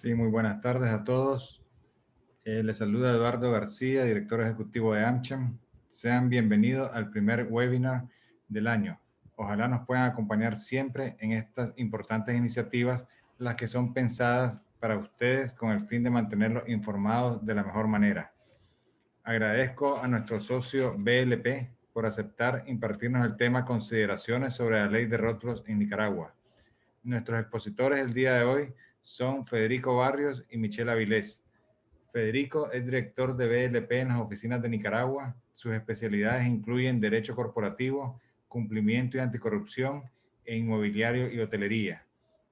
Sí, muy buenas tardes a todos. Les saluda Eduardo García, director ejecutivo de AmCham. Sean bienvenidos al primer webinar del año. Ojalá nos puedan acompañar siempre en estas importantes iniciativas, las que son pensadas para ustedes con el fin de mantenerlos informados de la mejor manera. Agradezco a nuestro socio BLP por aceptar impartirnos el tema Consideraciones sobre la Ley de Rótulos en Nicaragua. Nuestros expositores el día de hoy son Federico Barrios y Michelle Avilés. Federico es director de BLP en las oficinas de Nicaragua. Sus especialidades incluyen Derecho Corporativo, Cumplimiento y Anticorrupción e Inmobiliario y Hotelería.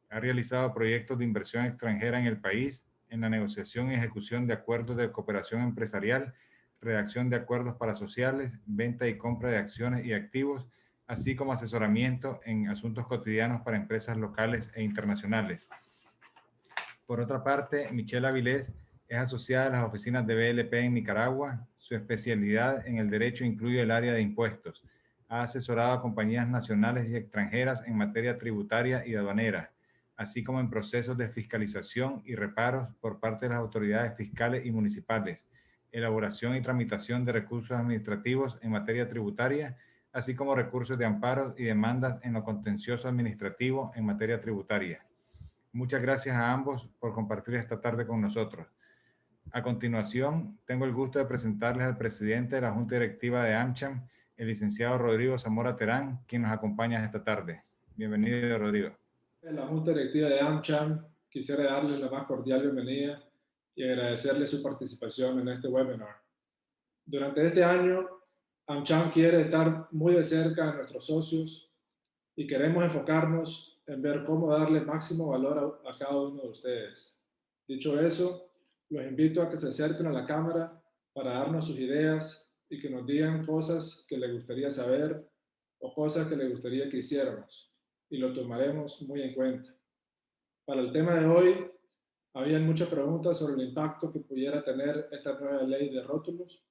Ha realizado proyectos de inversión extranjera en el país, en la negociación y ejecución de acuerdos de cooperación empresarial, redacción de acuerdos parasociales, venta y compra de acciones y activos, así como asesoramiento en asuntos cotidianos para empresas locales e internacionales. Por otra parte, Michelle Avilés es asociada a las oficinas de BLP en Nicaragua. Su especialidad en el derecho incluye el área de impuestos. Ha asesorado a compañías nacionales y extranjeras en materia tributaria y aduanera, así como en procesos de fiscalización y reparos por parte de las autoridades fiscales y municipales, elaboración y tramitación de recursos administrativos en materia tributaria, así como recursos de amparos y demandas en lo contencioso administrativo en materia tributaria. Muchas gracias a ambos por compartir esta tarde con nosotros. A continuación, tengo el gusto de presentarles al presidente de la Junta Directiva de AmCham, el licenciado Rodrigo Zamora Terán, quien nos acompaña esta tarde. Bienvenido, Rodrigo. En la Junta Directiva de AmCham, quisiera darle la más cordial bienvenida y agradecerle su participación en este webinar. Durante este año, AmCham quiere estar muy de cerca a nuestros socios y queremos enfocarnos en ver cómo darle máximo valor a cada uno de ustedes. Dicho eso, los invito a que se acerquen a la cámara para darnos sus ideas y que nos digan cosas que les gustaría saber o cosas que les gustaría que hiciéramos, y lo tomaremos muy en cuenta. Para el tema de hoy, habían muchas preguntas sobre el impacto que pudiera tener esta nueva ley de rótulos.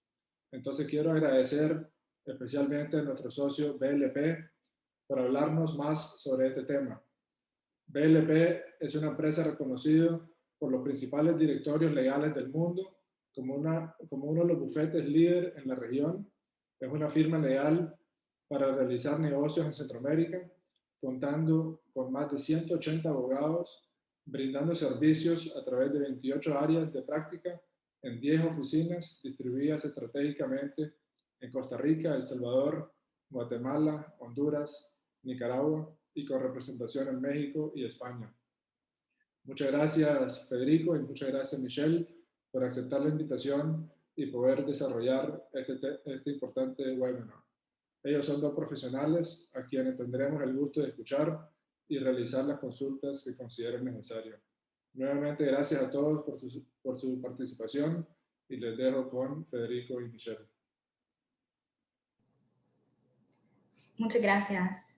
Entonces quiero agradecer especialmente a nuestro socio BLP por hablarnos más sobre este tema. BLP es una empresa reconocida por los principales directorios legales del mundo como uno de los bufetes líder en la región. Es una firma legal para realizar negocios en Centroamérica, contando con más de 180 abogados, brindando servicios a través de 28 áreas de práctica en 10 oficinas distribuidas estratégicamente en Costa Rica, El Salvador, Guatemala, Honduras, Nicaragua y con representación en México y España. Muchas gracias, Federico, y muchas gracias, Michelle, por aceptar la invitación y poder desarrollar este importante webinar. Ellos son dos profesionales a quienes tendremos el gusto de escuchar y realizar las consultas que consideren necesario. Nuevamente, gracias a todos por su participación y les dejo con Federico y Michelle. Muchas gracias.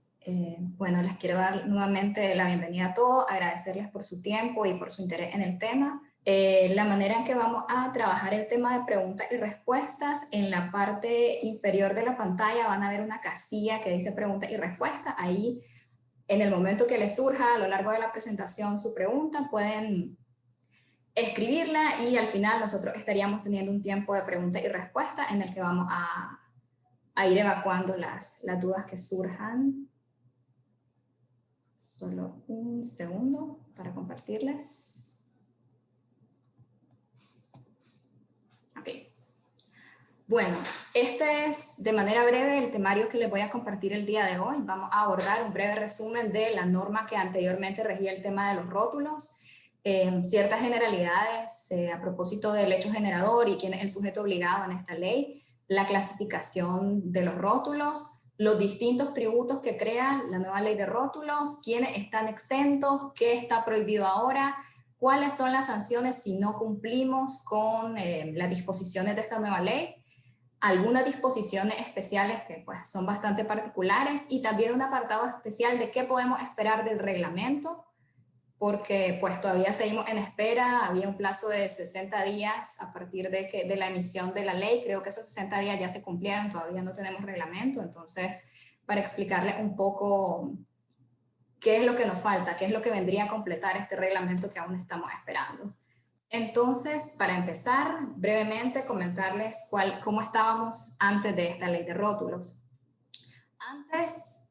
Bueno, les quiero dar nuevamente la bienvenida a todos, agradecerles por su tiempo y por su interés en el tema. La manera en que vamos a trabajar el tema de preguntas y respuestas, en la parte inferior de la pantalla van a ver una casilla que dice preguntas y respuestas. Ahí, en el momento que les surja a lo largo de la presentación su pregunta, pueden escribirla y al final nosotros estaríamos teniendo un tiempo de preguntas y respuestas en el que vamos a ir evacuando las dudas que surjan. Solo un segundo para compartirles. Ok. Bueno, este es de manera breve el temario que les voy a compartir el día de hoy. Vamos a abordar un breve resumen de la norma que anteriormente regía el tema de los rótulos, ciertas generalidades a propósito del hecho generador y quién es el sujeto obligado en esta ley, la clasificación de los rótulos, los distintos tributos que crea la nueva ley de rótulos, quiénes están exentos, qué está prohibido ahora, cuáles son las sanciones si no cumplimos con las disposiciones de esta nueva ley, algunas disposiciones especiales que pues, son bastante particulares y también un apartado especial de qué podemos esperar del reglamento, porque pues todavía seguimos en espera, había un plazo de 60 días a partir de la emisión de la ley, creo que esos 60 días ya se cumplieron, todavía no tenemos reglamento, entonces para explicarles un poco qué es lo que nos falta, qué es lo que vendría a completar este reglamento que aún estamos esperando. Entonces, para empezar, brevemente comentarles cómo estábamos antes de esta ley de rótulos. Antes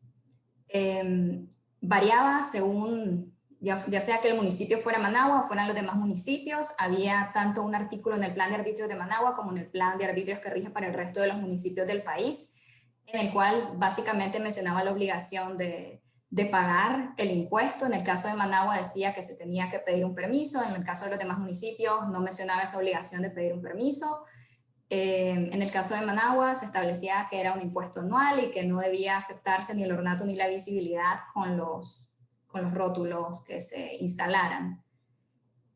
variaba según, ya sea que el municipio fuera Managua o fueran los demás municipios. Había tanto un artículo en el plan de arbitrios de Managua como en el plan de arbitrios que rige para el resto de los municipios del país, en el cual básicamente mencionaba la obligación de pagar el impuesto. En el caso de Managua decía que se tenía que pedir un permiso, en el caso de los demás municipios no mencionaba esa obligación de pedir un permiso. En el caso de Managua se establecía que era un impuesto anual y que no debía afectarse ni el ornato ni la visibilidad con los rótulos que se instalaran.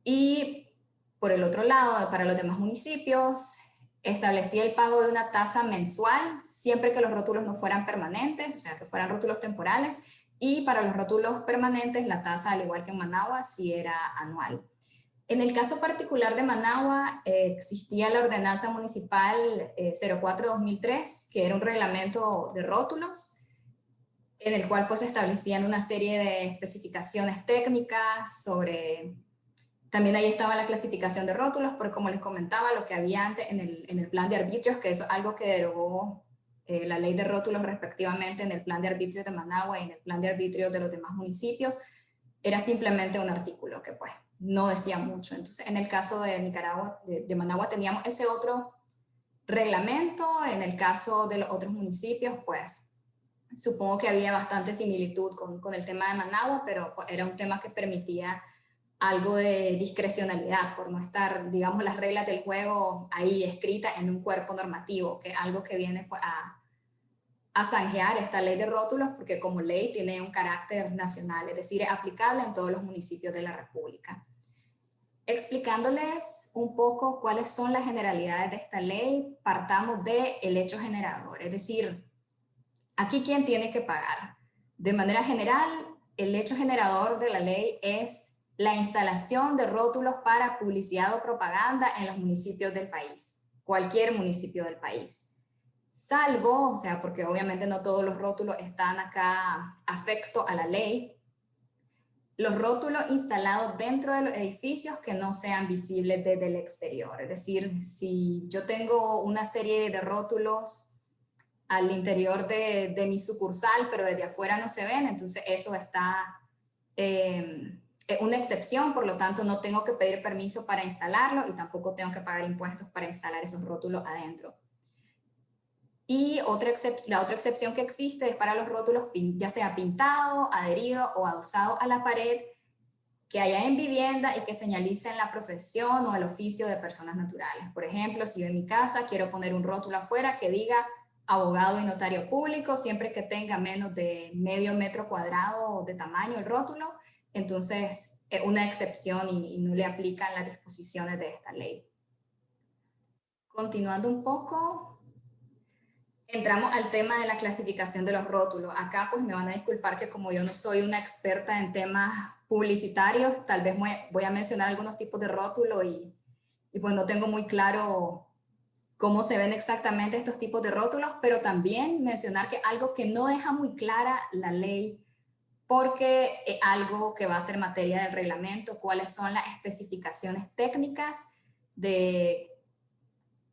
Y por el otro lado, para los demás municipios, establecía el pago de una tasa mensual siempre que los rótulos no fueran permanentes, o sea, que fueran rótulos temporales, y para los rótulos permanentes la tasa, al igual que en Managua, sí era anual. En el caso particular de Managua, existía la ordenanza municipal 04-2003, que era un reglamento de rótulos, en el cual pues establecían una serie de especificaciones técnicas sobre... También ahí estaba la clasificación de rótulos, porque como les comentaba, lo que había antes en el plan de arbitrios, que eso es algo que derogó la ley de rótulos respectivamente en el plan de arbitrios de Managua y en el plan de arbitrios de los demás municipios, era simplemente un artículo que pues no decía mucho. Entonces, en el caso de Nicaragua, de Managua, teníamos ese otro reglamento. En el caso de los otros municipios, pues supongo que había bastante similitud con el tema de Managua, pero pues, era un tema que permitía algo de discrecionalidad, por no estar, digamos, las reglas del juego ahí escritas en un cuerpo normativo, que es algo que viene pues, a zanjear esta ley de rótulos, porque como ley tiene un carácter nacional, es decir, es aplicable en todos los municipios de la República. Explicándoles un poco cuáles son las generalidades de esta ley, partamos del hecho generador, es decir, aquí ¿quién tiene que pagar? De manera general, el hecho generador de la ley es la instalación de rótulos para publicidad o propaganda en los municipios del país, cualquier municipio del país. Salvo, o sea, porque obviamente no todos los rótulos están acá afecto a la ley, los rótulos instalados dentro de los edificios que no sean visibles desde el exterior. Es decir, si yo tengo una serie de rótulos al interior de mi sucursal, pero desde afuera no se ven, entonces eso está una excepción, por lo tanto no tengo que pedir permiso para instalarlo y tampoco tengo que pagar impuestos para instalar esos rótulos adentro. Y la otra excepción que existe es para los rótulos ya sea pintado, adherido o adosado a la pared que haya en vivienda y que señalicen la profesión o el oficio de personas naturales. Por ejemplo, si yo en mi casa quiero poner un rótulo afuera que diga abogado y notario público, siempre que tenga menos de medio metro cuadrado de tamaño el rótulo, entonces es una excepción y no le aplican las disposiciones de esta ley. Continuando un poco, entramos al tema de la clasificación de los rótulos. Acá pues me van a disculpar que como yo no soy una experta en temas publicitarios, tal vez voy a mencionar algunos tipos de rótulo y pues no tengo muy claro cómo se ven exactamente estos tipos de rótulos, pero también mencionar que algo que no deja muy clara la ley, porque es algo que va a ser materia del reglamento, cuáles son las especificaciones técnicas de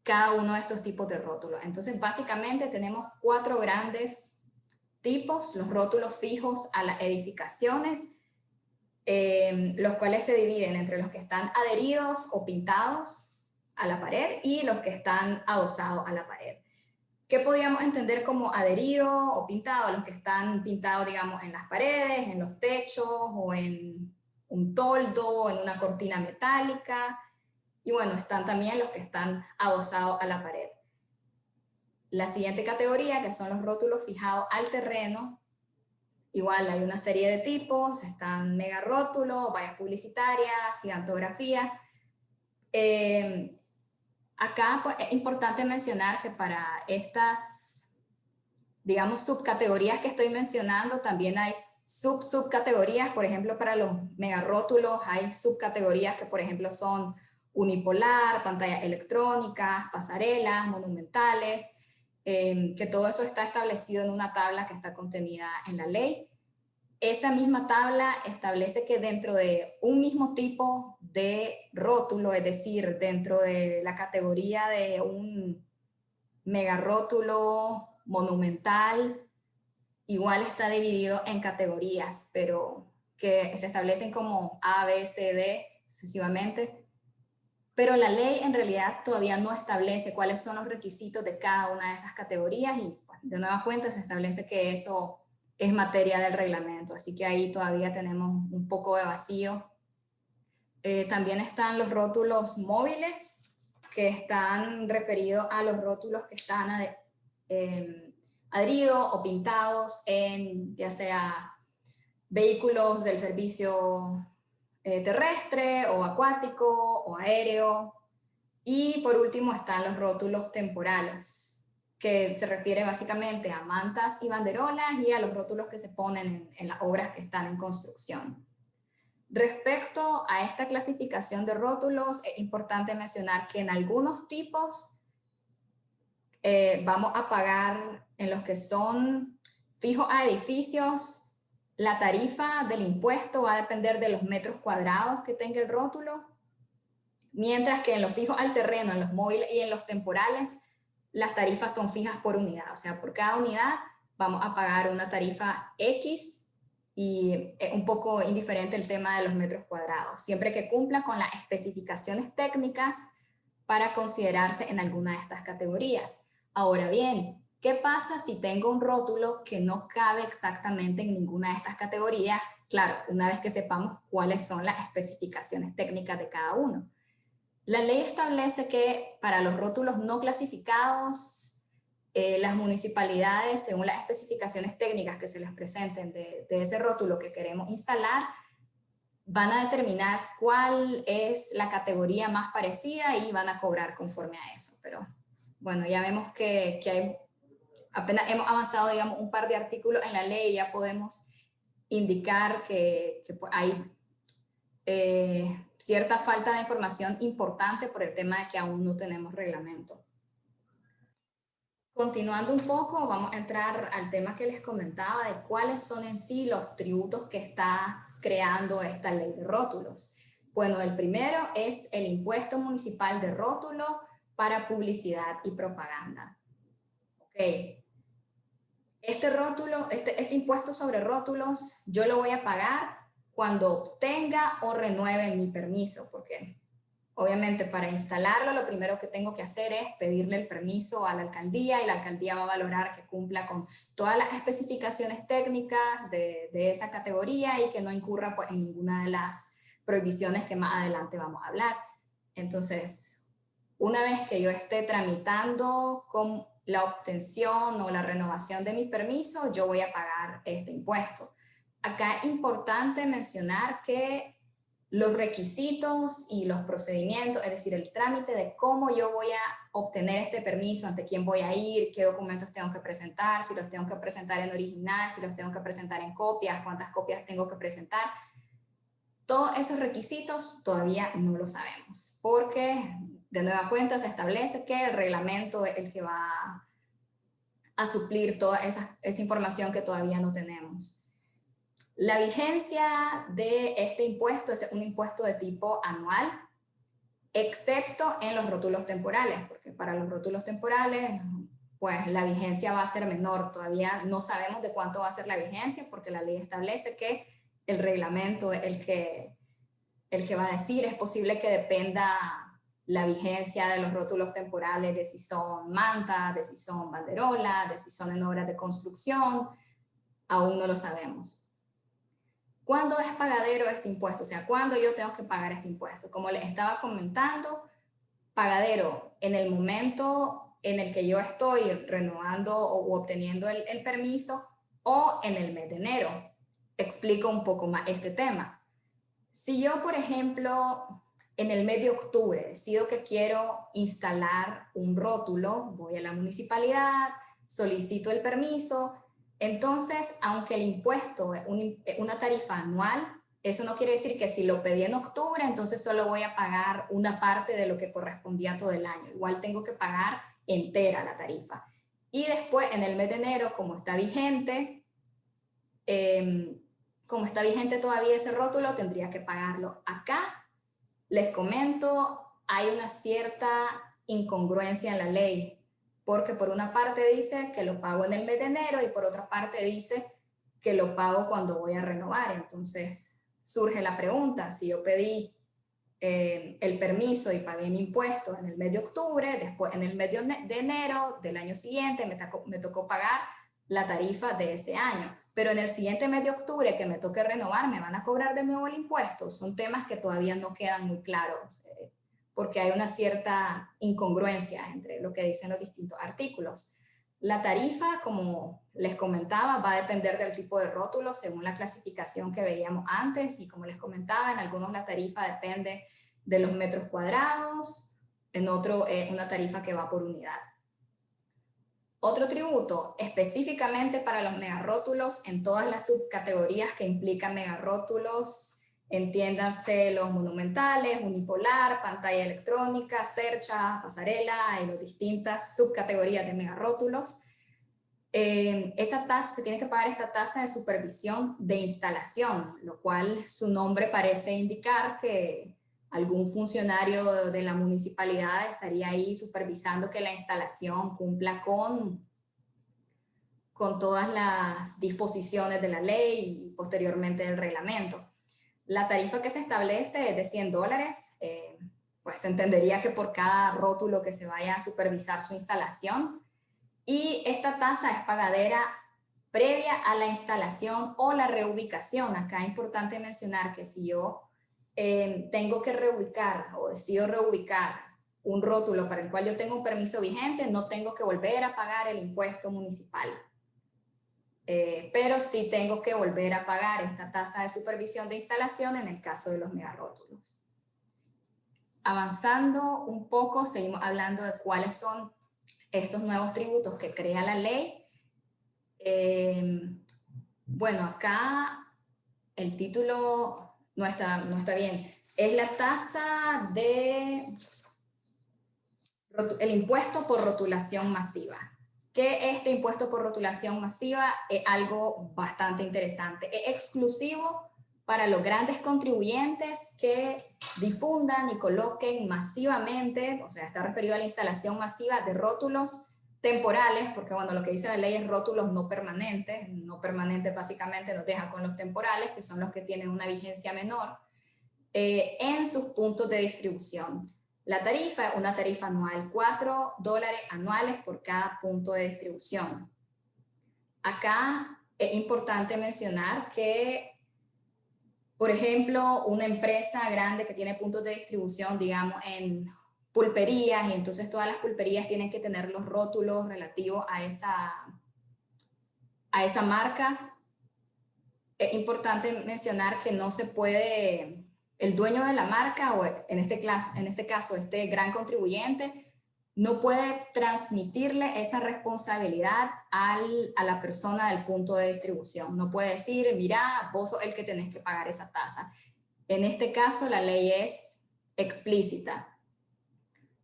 cada uno de estos tipos de rótulos. Entonces, básicamente tenemos 4 grandes tipos: los rótulos fijos a las edificaciones, los cuales se dividen entre los que están adheridos o pintados a la pared y los que están adosados a la pared. ¿Qué podríamos entender como adherido o pintado? Los que están pintados, digamos, en las paredes, en los techos o en un toldo, en una cortina metálica. Y bueno, están también los que están adosados a la pared. La siguiente categoría, que son los rótulos fijados al terreno, igual hay una serie de tipos, están mega rótulos, vallas publicitarias, gigantografías. Acá pues, es importante mencionar que para estas, digamos, subcategorías que estoy mencionando, también hay subcategorías. Por ejemplo, para los megarótulos hay subcategorías que, por ejemplo, son unipolar, pantallas electrónicas, pasarelas, monumentales, que todo eso está establecido en una tabla que está contenida en la ley. esa misma tabla establece que dentro de un mismo tipo de rótulo, es decir, dentro de la categoría de un mega rótulo monumental, igual está dividido en categorías, pero que se establecen como A, B, C, D, sucesivamente. Pero la ley en realidad todavía no establece cuáles son los requisitos de cada una de esas categorías y de nueva cuenta se establece que eso es materia del reglamento, así que ahí todavía tenemos un poco de vacío. También están los rótulos móviles, que están referidos a los rótulos que están adheridos o pintados en ya sea vehículos del servicio terrestre o acuático o aéreo. Y por último están los rótulos temporales, que se refiere básicamente a mantas y banderolas y a los rótulos que se ponen en las obras que están en construcción. Respecto a esta clasificación de rótulos, es importante mencionar que en algunos tipos vamos a pagar en los que son fijos a edificios, la tarifa del impuesto va a depender de los metros cuadrados que tenga el rótulo, mientras que en los fijos al terreno, en los móviles y en los temporales, las tarifas son fijas por unidad. O sea, por cada unidad vamos a pagar una tarifa X y es un poco indiferente el tema de los metros cuadrados, siempre que cumpla con las especificaciones técnicas para considerarse en alguna de estas categorías. Ahora bien, ¿qué pasa si tengo un rótulo que no cabe exactamente en ninguna de estas categorías? Claro, una vez que sepamos cuáles son las especificaciones técnicas de cada uno. La ley establece que para los rótulos no clasificados, las municipalidades, según las especificaciones técnicas que se les presenten de ese rótulo que queremos instalar, van a determinar cuál es la categoría más parecida y van a cobrar conforme a eso. Pero bueno, ya vemos que hay, apenas hemos avanzado, digamos, un par de artículos en la ley y ya podemos indicar que hay cierta falta de información importante por el tema de que aún no tenemos reglamento. Continuando un poco, vamos a entrar al tema que les comentaba de cuáles son en sí los tributos que está creando esta ley de rótulos. Bueno, el primero es el impuesto municipal de rótulo para publicidad y propaganda. Ok. Este rótulo, este impuesto sobre rótulos, yo lo voy a pagar cuando obtenga o renueve mi permiso, porque obviamente para instalarlo lo primero que tengo que hacer es pedirle el permiso a la alcaldía y la alcaldía va a valorar que cumpla con todas las especificaciones técnicas de esa categoría y que no incurra pues, en ninguna de las prohibiciones que más adelante vamos a hablar. Entonces, una vez que yo esté tramitando con la obtención o la renovación de mi permiso, yo voy a pagar este impuesto. Acá es importante mencionar que los requisitos y los procedimientos, es decir, el trámite de cómo yo voy a obtener este permiso, ante quién voy a ir, qué documentos tengo que presentar, si los tengo que presentar en original, si los tengo que presentar en copias, cuántas copias tengo que presentar. Todos esos requisitos todavía no lo sabemos, porque de nueva cuenta se establece que el reglamento es el que va a suplir toda esa información que todavía no tenemos. La vigencia de este impuesto es un impuesto de tipo anual, excepto en los rótulos temporales, porque para los rótulos temporales, pues la vigencia va a ser menor. Todavía no sabemos de cuánto va a ser la vigencia, porque la ley establece que el reglamento es el que va a decir. Es posible que dependa la vigencia de los rótulos temporales, de si son mantas, de si son banderolas, de si son en obras de construcción, aún no lo sabemos. ¿Cuándo es pagadero este impuesto? O sea, ¿cuándo yo tengo que pagar este impuesto? Como les estaba comentando, pagadero en el momento en el que yo estoy renovando o obteniendo el permiso o en el mes de enero. Explico un poco más este tema. Si yo, por ejemplo, en el mes de octubre decido que quiero instalar un rótulo, voy a la municipalidad, solicito el permiso. Entonces, aunque el impuesto es una tarifa anual, eso no quiere decir que si lo pedí en octubre, entonces solo voy a pagar una parte de lo que correspondía a todo el año. Igual tengo que pagar entera la tarifa. Y después, en el mes de enero, como está vigente, como está vigente todavía ese rótulo, tendría que pagarlo. Acá, les comento, hay una cierta incongruencia en la ley, porque por una parte dice que lo pago en el mes de enero y por otra parte dice que lo pago cuando voy a renovar. Entonces surge la pregunta, si yo pedí el permiso y pagué mi impuesto en el mes de octubre, después en el mes de enero del año siguiente me tocó pagar la tarifa de ese año, pero en el siguiente mes de octubre que me toque renovar, ¿me van a cobrar de nuevo el impuesto? Son temas que todavía no quedan muy claros, porque hay una cierta incongruencia entre lo que dicen los distintos artículos. La tarifa, como les comentaba, va a depender del tipo de rótulo según la clasificación que veíamos antes, y como les comentaba, en algunos la tarifa depende de los metros cuadrados, en otro una tarifa que va por unidad. Otro tributo específicamente para los megarótulos en todas las subcategorías que implican megarótulos, entiéndanse los monumentales, unipolar, pantalla electrónica, cercha, pasarela y las distintas subcategorías de megarótulos. Esa tasa, se tiene que pagar esta tasa de supervisión de instalación, lo cual su nombre parece indicar que algún funcionario de la municipalidad estaría ahí supervisando que la instalación cumpla con todas las disposiciones de la ley y posteriormente del reglamento. La tarifa que se establece es de $100, pues se entendería que por cada rótulo que se vaya a supervisar su instalación, y esta tasa es pagadera previa a la instalación o la reubicación. Acá es importante mencionar que si yo tengo que reubicar o decido reubicar un rótulo para el cual yo tengo un permiso vigente, no tengo que volver a pagar el impuesto municipal. Pero sí tengo que volver a pagar esta tasa de supervisión de instalación en el caso de los megarótulos. Avanzando un poco, seguimos hablando de cuáles son estos nuevos tributos que crea la ley. Bueno, acá el título no está bien. Es la tasa de el impuesto por rotulación masiva. Que este impuesto por rotulación masiva es algo bastante interesante. Es exclusivo para los grandes contribuyentes que difundan y coloquen masivamente, o sea, está referido a la instalación masiva de rótulos temporales, porque bueno, lo que dice la ley es rótulos no permanentes. No permanentes básicamente nos deja con los temporales, que son los que tienen una vigencia menor, en sus puntos de distribución. La tarifa es una tarifa anual, $4 anuales por cada punto de distribución. Acá es importante mencionar que, por ejemplo, una empresa grande que tiene puntos de distribución, digamos, en pulperías, y entonces todas las pulperías tienen que tener los rótulos relativos a esa marca. Es importante mencionar que no se puede, el dueño de la marca, o en este caso este gran contribuyente, no puede transmitirle esa responsabilidad a la persona del punto de distribución. No puede decir, mira, vos sos el que tenés que pagar esa tasa. En este caso, la ley es explícita,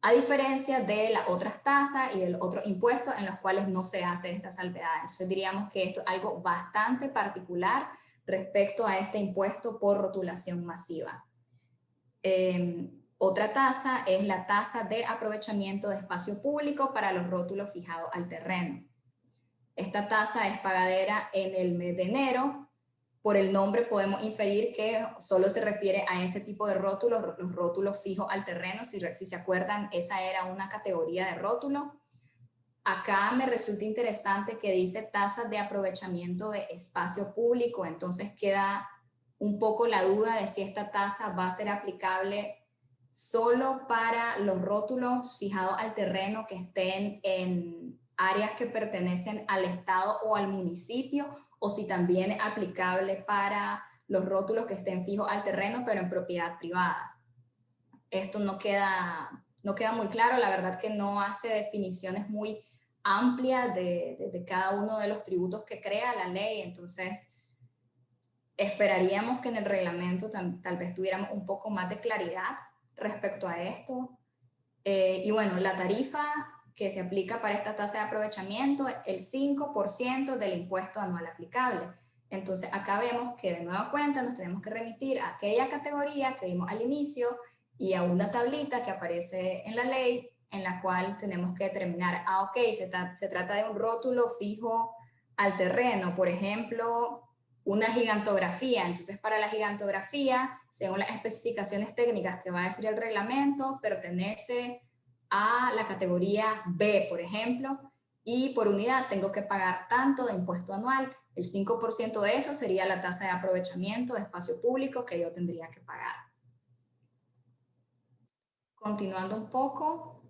a diferencia de las otras tasas y de los otros impuestos en los cuales no se hace esta salvedad. Entonces diríamos que esto es algo bastante particular respecto a este impuesto por rotulación masiva. Otra tasa es la tasa de aprovechamiento de espacio público para los rótulos fijados al terreno. Esta tasa es pagadera en el mes de enero. Por el nombre podemos inferir que solo se refiere a ese tipo de rótulos, los rótulos fijos al terreno. Si se acuerdan, esa era una categoría de rótulo. Acá me resulta interesante que dice tasas de aprovechamiento de espacio público, entonces queda un poco la duda de si esta tasa va a ser aplicable solo para los rótulos fijados al terreno que estén en áreas que pertenecen al estado o al municipio, o si también es aplicable para los rótulos que estén fijos al terreno pero en propiedad privada. Esto no queda muy claro, la verdad que no hace definiciones muy amplias de cada uno de los tributos que crea la ley, entonces esperaríamos que en el reglamento tal vez tuviéramos un poco más de claridad respecto a esto. Y bueno, la tarifa que se aplica para esta tasa de aprovechamiento, el 5% del impuesto anual aplicable. Entonces acá vemos que de nueva cuenta nos tenemos que remitir a aquella categoría que vimos al inicio y a una tablita que aparece en la ley en la cual tenemos que determinar, ok, se trata de un rótulo fijo al terreno, por ejemplo, una gigantografía. Entonces para la gigantografía, según las especificaciones técnicas que va a decir el reglamento, pertenece a la categoría B, por ejemplo, y por unidad tengo que pagar tanto de impuesto anual. El 5% de eso sería la tasa de aprovechamiento de espacio público que yo tendría que pagar. Continuando un poco,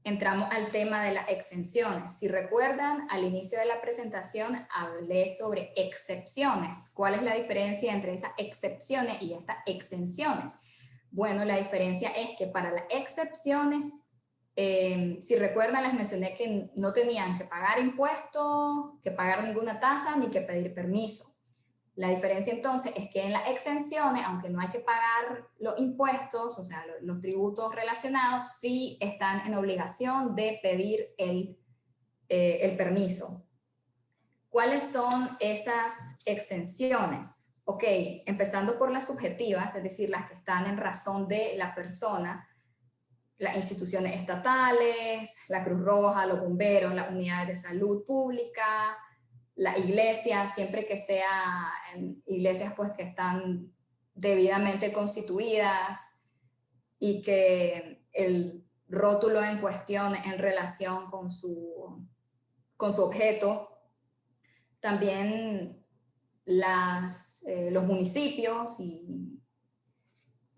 entramos al tema de las exenciones. Si recuerdan, al inicio de la presentación hablé sobre excepciones. ¿Cuál es la diferencia entre esas excepciones y estas exenciones? Bueno, la diferencia es que para las excepciones, si recuerdan, les mencioné que no tenían que pagar impuestos, que pagar ninguna tasa, ni que pedir permiso. La diferencia entonces es que en las exenciones, aunque no hay que pagar los impuestos, o sea, los tributos relacionados, sí están en obligación de pedir el permiso. ¿Cuáles son esas exenciones? Ok, empezando por las subjetivas, es decir, las que están en razón de la persona, las instituciones estatales, la Cruz Roja, los bomberos, las unidades de salud pública, la iglesia, siempre que sea en iglesias pues que están debidamente constituidas y que el rótulo en cuestión en relación con su objeto. También los municipios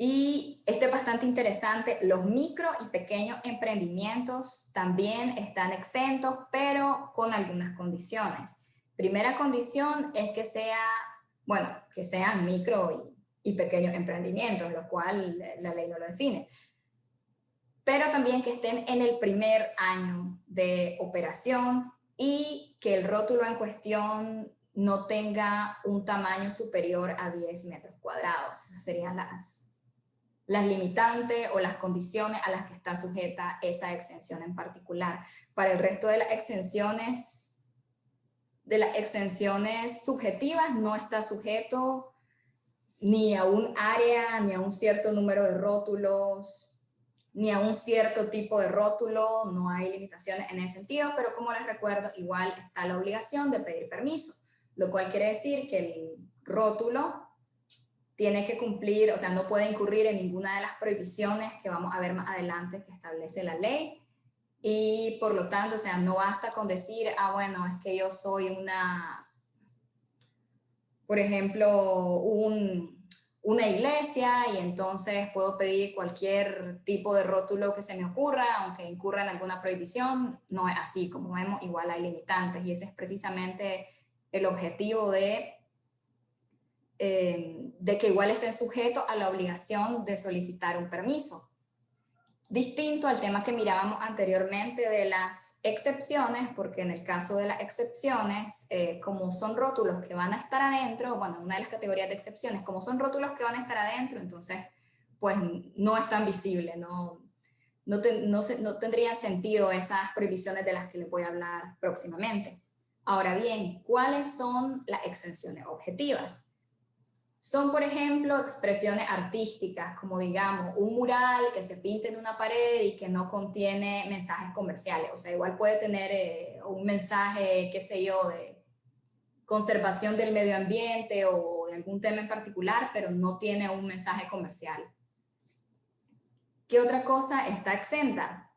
y este es bastante interesante, los micro y pequeños emprendimientos también están exentos, pero con algunas condiciones. Primera condición es que que sean micro y pequeños emprendimientos, lo cual la ley no lo define. Pero también que estén en el primer año de operación y que el rótulo en cuestión no tenga un tamaño superior a 10 metros cuadrados. Esas serían las limitantes o las condiciones a las que está sujeta esa exención en particular. Para el resto de las exenciones subjetivas no está sujeto ni a un área, ni a un cierto número de rótulos, ni a un cierto tipo de rótulo, no hay limitaciones en ese sentido, pero como les recuerdo, igual está la obligación de pedir permiso, lo cual quiere decir que el rótulo tiene que cumplir, o sea, no puede incurrir en ninguna de las prohibiciones que vamos a ver más adelante que establece la ley. Y por lo tanto, o sea, no basta con decir, bueno, es que yo soy por ejemplo, una iglesia y entonces puedo pedir cualquier tipo de rótulo que se me ocurra, aunque incurra en alguna prohibición. No es así, como vemos, igual hay limitantes y ese es precisamente el objetivo de que igual estén sujetos a la obligación de solicitar un permiso. Distinto al tema que mirábamos anteriormente de las excepciones, porque en el caso de las excepciones, como son rótulos que van a estar adentro, bueno, una de las categorías de excepciones, como son rótulos que van a estar adentro, entonces, pues no es tan visible, no tendrían sentido esas prohibiciones de las que les voy a hablar próximamente. Ahora bien, ¿cuáles son las exenciones objetivas? Son, por ejemplo, expresiones artísticas, como digamos, un mural que se pinte en una pared y que no contiene mensajes comerciales. O sea, igual puede tener un mensaje, qué sé yo, de conservación del medio ambiente o de algún tema en particular, pero no tiene un mensaje comercial. ¿Qué otra cosa está exenta?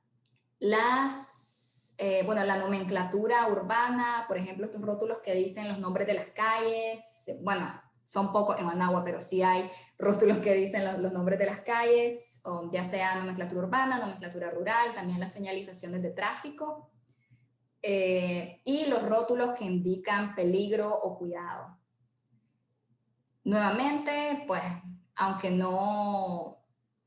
La nomenclatura urbana, por ejemplo, estos rótulos que dicen los nombres de las calles, bueno, son pocos en Managua, pero sí hay rótulos que dicen los nombres de las calles, o ya sea nomenclatura urbana, nomenclatura rural, también las señalizaciones de tráfico, y los rótulos que indican peligro o cuidado. Nuevamente, pues, aunque no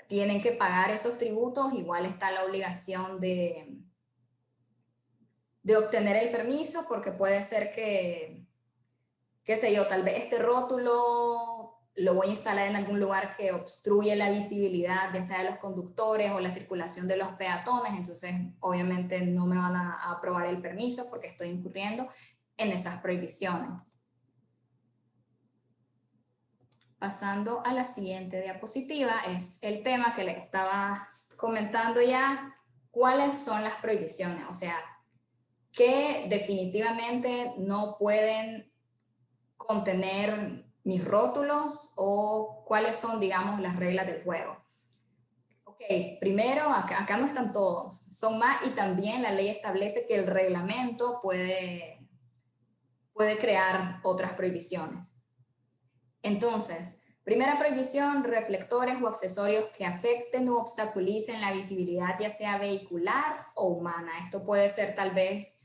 tienen que pagar esos tributos, igual está la obligación de obtener el permiso, porque puede ser que, qué sé yo, tal vez este rótulo lo voy a instalar en algún lugar que obstruye la visibilidad, ya sea de los conductores o la circulación de los peatones, entonces obviamente no me van a aprobar el permiso porque estoy incurriendo en esas prohibiciones. pasando a la siguiente diapositiva, es el tema que les estaba comentando ya, cuáles son las prohibiciones, o sea, que definitivamente no pueden contener mis rótulos o cuáles son, digamos, las reglas del juego. Ok, primero, acá no están todos, son más, y también la ley establece que el reglamento puede crear otras prohibiciones. Entonces, primera prohibición, reflectores o accesorios que afecten o obstaculicen la visibilidad, ya sea vehicular o humana. Esto puede ser tal vez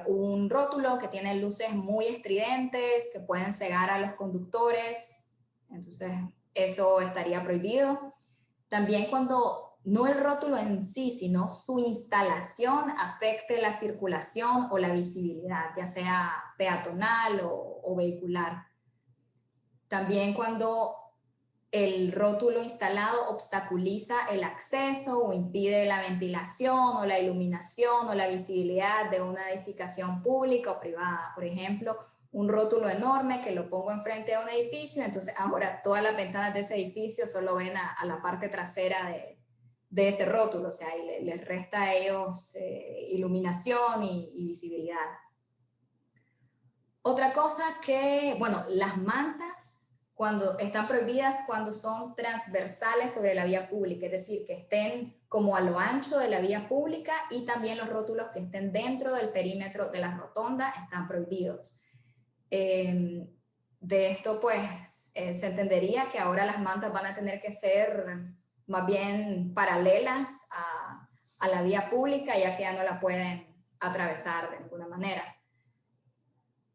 un rótulo que tiene luces muy estridentes, que pueden cegar a los conductores. Entonces, eso estaría prohibido. También cuando no el rótulo en sí, sino su instalación afecte la circulación o la visibilidad, ya sea peatonal o vehicular. También cuando el rótulo instalado obstaculiza el acceso o impide la ventilación o la iluminación o la visibilidad de una edificación pública o privada. Por ejemplo, un rótulo enorme que lo pongo enfrente de un edificio, entonces ahora todas las ventanas de ese edificio solo ven a la parte trasera de ese rótulo, o sea, y les resta a ellos iluminación y visibilidad. Otra cosa que, bueno, las mantas están prohibidas cuando son transversales sobre la vía pública, es decir, que estén como a lo ancho de la vía pública, y también los rótulos que estén dentro del perímetro de la rotonda están prohibidos. De esto, pues, se entendería que ahora las mantas van a tener que ser más bien paralelas a la vía pública, ya que ya no la pueden atravesar de ninguna manera.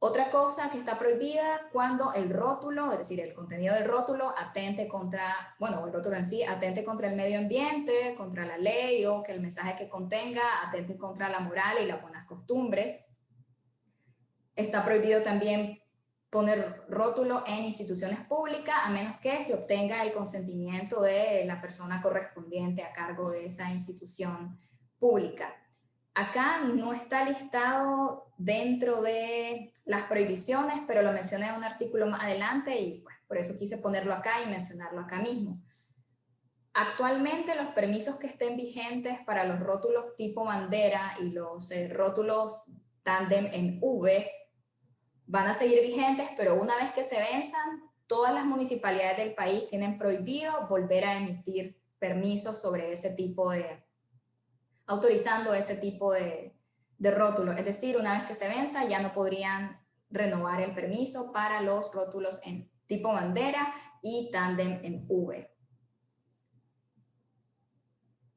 Otra cosa que está prohibida cuando el rótulo, es decir, el contenido del rótulo atente contra, bueno, el rótulo en sí atente contra el medio ambiente, contra la ley, o que el mensaje que contenga atente contra la moral y las buenas costumbres. Está prohibido también poner rótulo en instituciones públicas, a menos que se obtenga el consentimiento de la persona correspondiente a cargo de esa institución pública. Acá no está listado dentro de las prohibiciones, pero lo mencioné en un artículo más adelante y pues, por eso quise ponerlo acá y mencionarlo acá mismo. Actualmente los permisos que estén vigentes para los rótulos tipo bandera y los rótulos tándem en V van a seguir vigentes, pero una vez que se venzan, todas las municipalidades del país tienen prohibido volver a emitir permisos sobre ese tipo de, autorizando ese tipo de rótulos. Es decir, una vez que se venza, ya no podrían renovar el permiso para los rótulos en tipo bandera y tándem en V.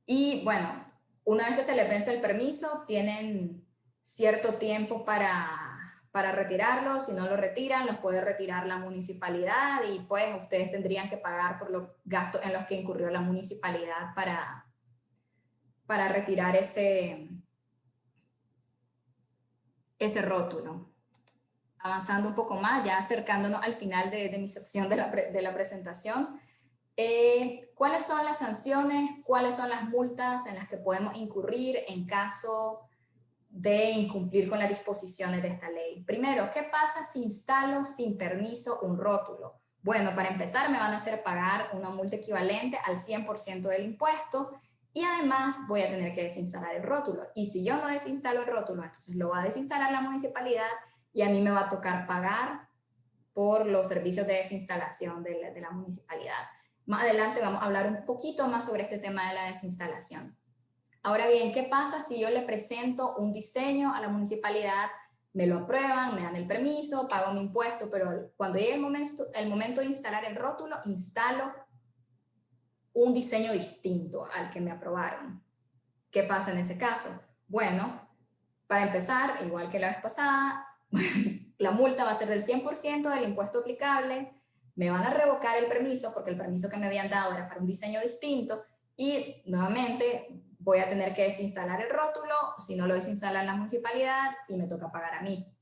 Y bueno, una vez que se les vence el permiso, tienen cierto tiempo para retirarlo. Si no lo retiran, los puede retirar la municipalidad y pues ustedes tendrían que pagar por los gastos en los que incurrió la municipalidad para retirar ese rótulo. Avanzando un poco más, ya acercándonos al final de mi sección de la presentación, ¿cuáles son las sanciones? ¿Cuáles son las multas en las que podemos incurrir en caso de incumplir con las disposiciones de esta ley? Primero, ¿qué pasa si instalo sin permiso un rótulo? Bueno, para empezar me van a hacer pagar una multa equivalente al 100% del impuesto, y además voy a tener que desinstalar el rótulo. Y si yo no desinstalo el rótulo, entonces lo va a desinstalar la municipalidad y a mí me va a tocar pagar por los servicios de desinstalación de la municipalidad. Más adelante vamos a hablar un poquito más sobre este tema de la desinstalación. Ahora bien, ¿qué pasa si yo le presento un diseño a la municipalidad, me lo aprueban, me dan el permiso, pago mi impuesto, pero cuando llegue el momento de instalar el rótulo, instalo un diseño distinto al que me aprobaron? ¿Qué pasa en ese caso? Bueno, para empezar, igual que la vez pasada, la multa va a ser del 100% del impuesto aplicable, me van a revocar el permiso porque el permiso que me habían dado era para un diseño distinto, y nuevamente voy a tener que desinstalar el rótulo, si no lo desinstala la municipalidad, y me toca pagar a mí.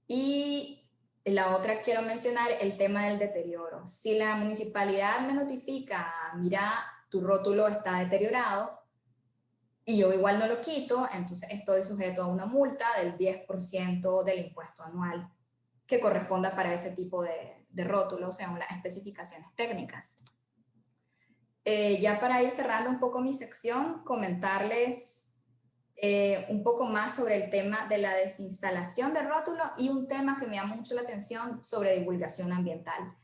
Y la otra, quiero mencionar el tema del deterioro. Si la municipalidad me notifica, mira, tu rótulo está deteriorado, y yo igual no lo quito, entonces estoy sujeto a una multa del 10% del impuesto anual. que corresponda para ese tipo de rótulos según las especificaciones técnicas. Ya para ir cerrando un poco mi sección, comentarles un poco más sobre el tema de la desinstalación de rótulos y un tema que me llama mucho la atención sobre divulgación ambiental.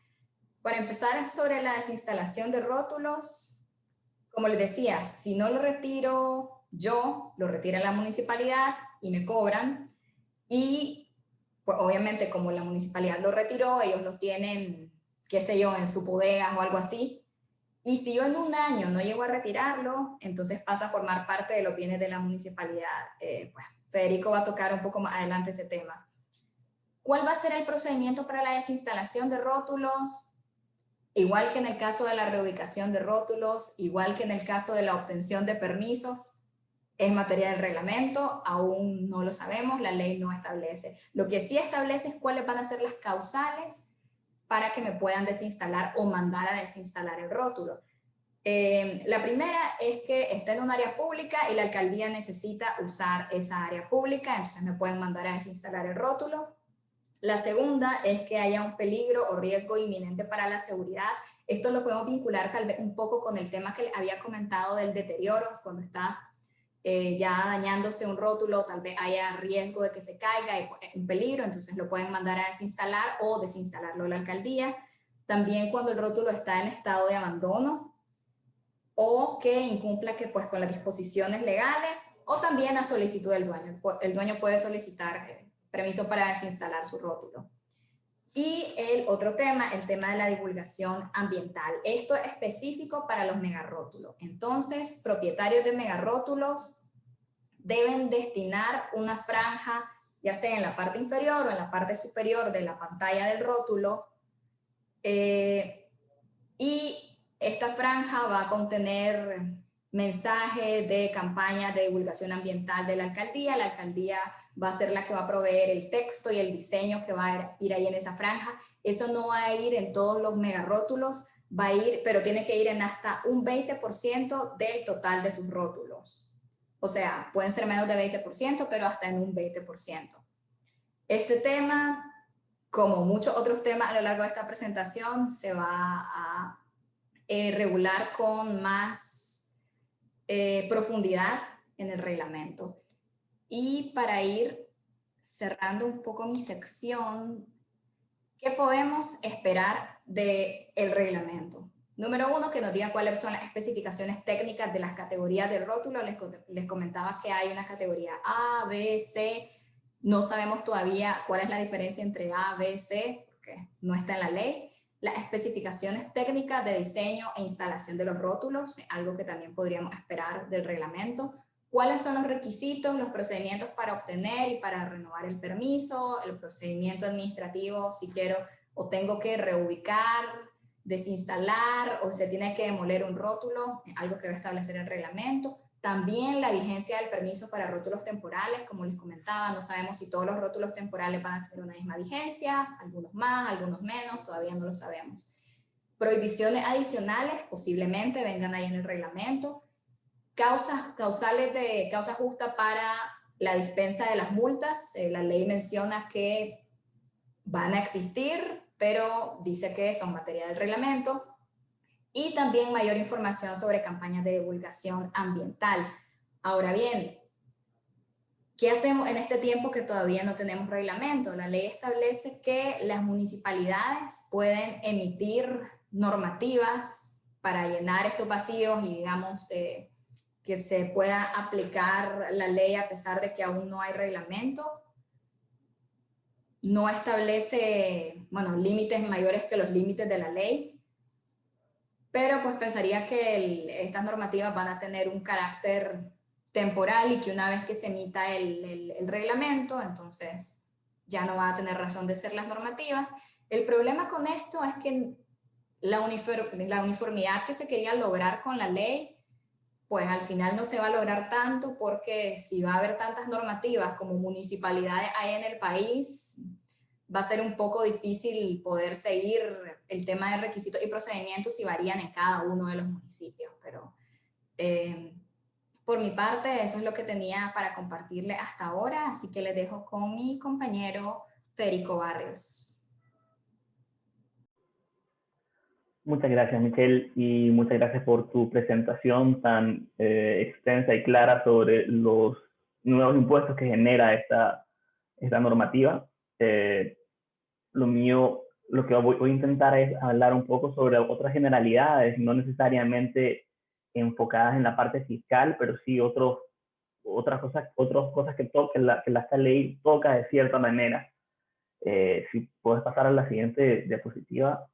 Para empezar, sobre la desinstalación de rótulos, como les decía, si no lo retiro yo, lo retira la municipalidad y me cobran. Y pues obviamente como la municipalidad lo retiró, ellos lo tienen, qué sé yo, en su bodega o algo así. Y si yo en un año no llego a retirarlo, entonces pasa a formar parte de los bienes de la municipalidad. Pues Federico va a tocar un poco más adelante ese tema. ¿Cuál va a ser el procedimiento para la desinstalación de rótulos? Igual que en el caso de la reubicación de rótulos, igual que en el caso de la obtención de permisos, es materia del reglamento, aún no lo sabemos, la ley no establece. Lo que sí establece es cuáles van a ser las causales para que me puedan desinstalar o mandar a desinstalar el rótulo. La primera es que está en un área pública y la alcaldía necesita usar esa área pública, entonces me pueden mandar a desinstalar el rótulo. La segunda es que haya un peligro o riesgo inminente para la seguridad. Esto lo podemos vincular tal vez un poco con el tema que había comentado del deterioro, cuando está ya dañándose un rótulo, tal vez haya riesgo de que se caiga y un peligro, entonces lo pueden mandar a desinstalar o desinstalarlo a la alcaldía. También cuando el rótulo está en estado de abandono o que incumpla que, pues, con las disposiciones legales, o también a solicitud del dueño. El dueño puede solicitar permiso para desinstalar su rótulo. Y el otro tema, el tema de la divulgación ambiental. Esto es específico para los megarrótulos. Entonces, propietarios de megarrótulos deben destinar una franja, ya sea en la parte inferior o en la parte superior de la pantalla del rótulo, y esta franja va a contener mensajes de campaña de divulgación ambiental de la alcaldía. La alcaldía va a ser la que va a proveer el texto y el diseño que va a ir ahí en esa franja. Eso no va a ir en todos los megarrótulos, va a ir, pero tiene que ir en hasta un 20% del total de sus rótulos. O sea, pueden ser menos de 20%, pero hasta en un 20%. Este tema, como muchos otros temas a lo largo de esta presentación, se va a regular con más profundidad en el reglamento. Y para ir cerrando un poco mi sección, ¿qué podemos esperar del reglamento? Número uno, que nos diga cuáles son las especificaciones técnicas de las categorías de rótulo. Les comentaba que hay una categoría A, B, C. No sabemos todavía cuál es la diferencia entre A, B, C, porque no está en la ley. Las especificaciones técnicas de diseño e instalación de los rótulos, algo que también podríamos esperar del reglamento. ¿Cuáles son los requisitos, los procedimientos para obtener y para renovar el permiso? El procedimiento administrativo, si quiero o tengo que reubicar, desinstalar o se tiene que demoler un rótulo, algo que va a establecer el reglamento. También la vigencia del permiso para rótulos temporales, como les comentaba, no sabemos si todos los rótulos temporales van a tener una misma vigencia, algunos más, algunos menos, todavía no lo sabemos. Prohibiciones adicionales posiblemente vengan ahí en el reglamento. Causa justa para la dispensa de las multas. La ley menciona que van a existir, pero dice que son materia del reglamento. Y también mayor información sobre campañas de divulgación ambiental. Ahora bien, ¿qué hacemos en este tiempo que todavía no tenemos reglamento? La ley establece que las municipalidades pueden emitir normativas para llenar estos vacíos y, digamos, que se pueda aplicar la ley a pesar de que aún no hay reglamento. No establece, bueno, límites mayores que los límites de la ley, pero pues pensaría que estas normativas van a tener un carácter temporal y que una vez que se emita el reglamento, entonces ya no van a tener razón de ser las normativas. El problema con esto es que la uniformidad que se quería lograr con la ley, pues al final no se va a lograr tanto, porque si va a haber tantas normativas como municipalidades hay en el país, va a ser un poco difícil poder seguir el tema de requisitos y procedimientos si varían en cada uno de los municipios. Pero por mi parte, eso es lo que tenía para compartirle hasta ahora, así que les dejo con mi compañero Federico Barrios. Muchas gracias, Michelle, y muchas gracias por tu presentación tan extensa y clara sobre los nuevos impuestos que genera esta normativa. Lo que voy a intentar es hablar un poco sobre otras generalidades, no necesariamente enfocadas en la parte fiscal, pero sí otras cosas que esta ley toca de cierta manera. Si puedes pasar a la siguiente diapositiva.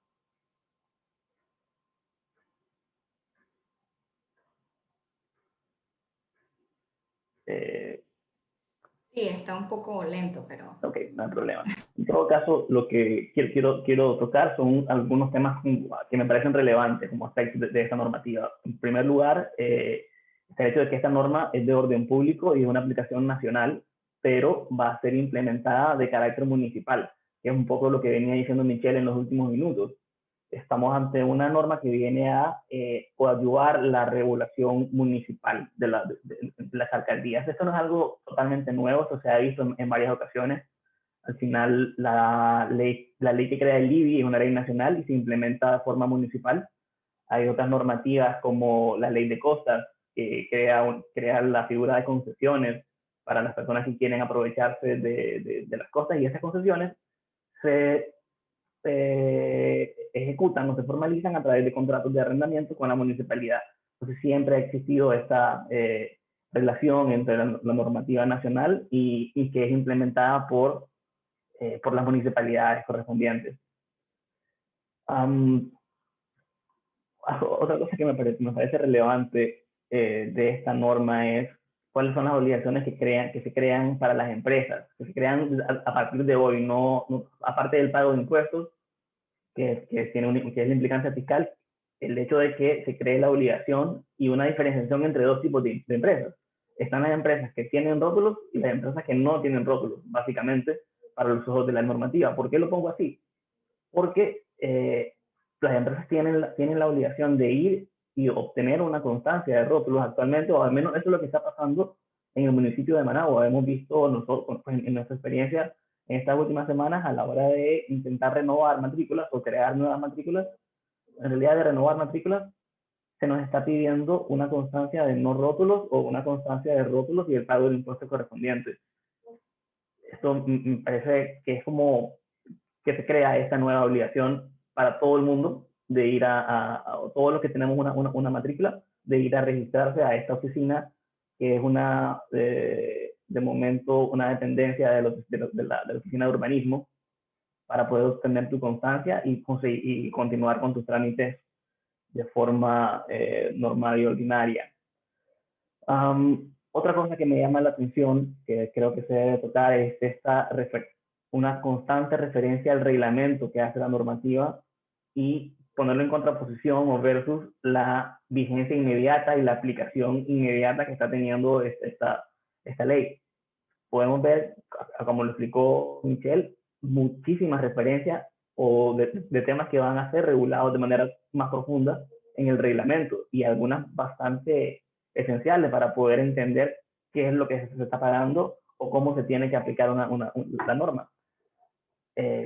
Sí, está un poco lento, pero... Ok, no hay problema. En todo caso, lo que quiero tocar son algunos temas que me parecen relevantes como aspectos de esta normativa. En primer lugar, el hecho de que esta norma es de orden público y es una aplicación nacional, pero va a ser implementada de carácter municipal, que es un poco lo que venía diciendo Michelle en los últimos minutos. Estamos ante una norma que viene a coadyuvar la regulación municipal de las alcaldías. Esto no es algo totalmente nuevo, esto se ha visto en varias ocasiones. Al final, la ley que crea el IBI es una ley nacional y se implementa de forma municipal. Hay otras normativas como la ley de costas, que crea la figura de concesiones para las personas que quieren aprovecharse de las costas, y esas concesiones se ejecutan o se formalizan a través de contratos de arrendamiento con la municipalidad. Entonces siempre ha existido esta relación entre la normativa nacional y que es implementada por las municipalidades correspondientes. Otra cosa que me parece relevante de esta norma es cuáles son las obligaciones que se crean para las empresas, que se crean a partir de hoy, aparte del pago de impuestos, que es la implicancia fiscal, el hecho de que se cree la obligación y una diferenciación entre dos tipos de empresas. Están las empresas que tienen rótulos y las empresas que no tienen rótulos, básicamente, para los ojos de la normativa. ¿Por qué lo pongo así? Porque las empresas tienen la obligación de ir y obtener una constancia de rótulos actualmente, o al menos eso es lo que está pasando en el municipio de Managua. Hemos visto nosotros, pues, en nuestra experiencia en estas últimas semanas, a la hora de intentar renovar matrículas o crear nuevas matrículas, en realidad de renovar matrículas, se nos está pidiendo una constancia de no rótulos o una constancia de rótulos y el pago del impuesto correspondiente. Esto me parece que es como que se crea esta nueva obligación para todo el mundo de ir a todos los que tenemos una matrícula, de ir a registrarse a esta oficina, que es de momento una dependencia de la oficina de urbanismo, para poder obtener tu constancia y continuar con tus trámites de forma normal y ordinaria. Otra cosa que me llama la atención, que creo que se debe tocar, es una constante referencia al reglamento que hace la normativa y ponerlo en contraposición o versus la vigencia inmediata y la aplicación inmediata que está teniendo esta ley. Podemos ver, como lo explicó Michelle, muchísimas referencias o de temas que van a ser regulados de manera más profunda en el reglamento, y algunas bastante esenciales para poder entender qué es lo que se está pagando o cómo se tiene que aplicar la norma.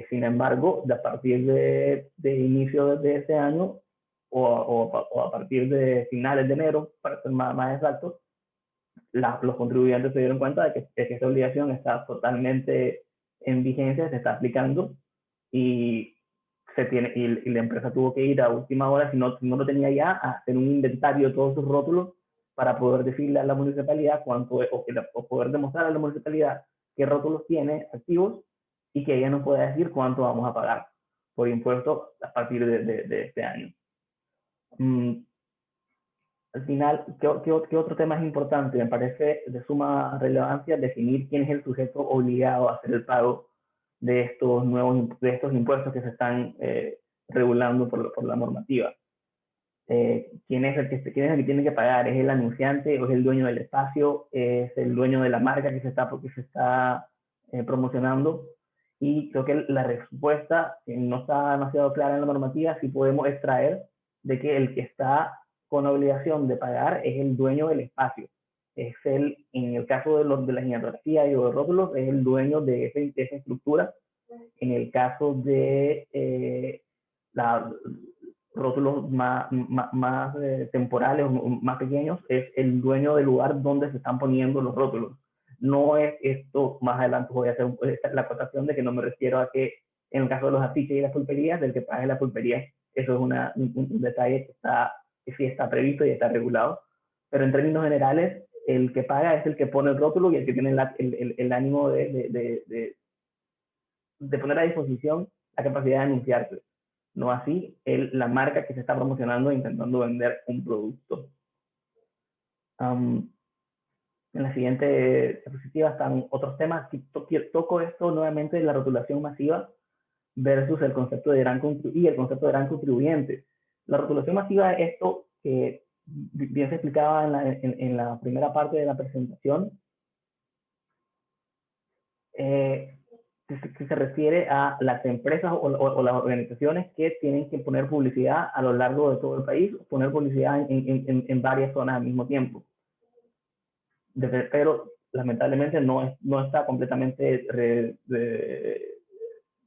Sin embargo, a partir de inicio de este año o a partir de finales de enero, para ser más exactos, los contribuyentes se dieron cuenta de que esta obligación está totalmente en vigencia, se está aplicando, y la empresa tuvo que ir a última hora, si no lo tenía ya, a hacer un inventario de todos sus rótulos para poder decirle a la municipalidad o poder demostrar a la municipalidad qué rótulos tiene activos y que ella nos pueda decir cuánto vamos a pagar por impuestos a partir de este año. Al final, ¿qué otro tema es importante? Me parece de suma relevancia definir quién es el sujeto obligado a hacer el pago de estos impuestos que se están regulando por la normativa. ¿Quién es el que tiene que pagar? ¿Es el anunciante o es el dueño del espacio? ¿Es el dueño de la marca que se está promocionando? Y creo que la respuesta no está demasiado clara en la normativa. Si podemos extraer de que el que está con obligación de pagar es el dueño del espacio. En el caso de la geografía y de los rótulos, es el dueño de esa estructura En el caso de rótulos más temporales o más pequeños, es el dueño del lugar donde se están poniendo los rótulos. No es esto, más adelante voy a hacer la acotación de que no me refiero a que en el caso de los afiches y las pulperías, del que pague la pulpería, eso es un detalle que sí está previsto y está regulado, pero en términos generales, el que paga es el que pone el rótulo y el que tiene el ánimo de poner a disposición la capacidad de anunciarse. No así la marca que se está promocionando intentando vender un producto. En la siguiente diapositiva están otros temas. Toco esto nuevamente de la rotulación masiva versus el concepto de gran contribuyente. La rotulación masiva es esto que bien se explicaba en la primera parte de la presentación, que se refiere a las empresas o las organizaciones que tienen que poner publicidad a lo largo de todo el país, poner publicidad en varias zonas al mismo tiempo. Pero lamentablemente no está completamente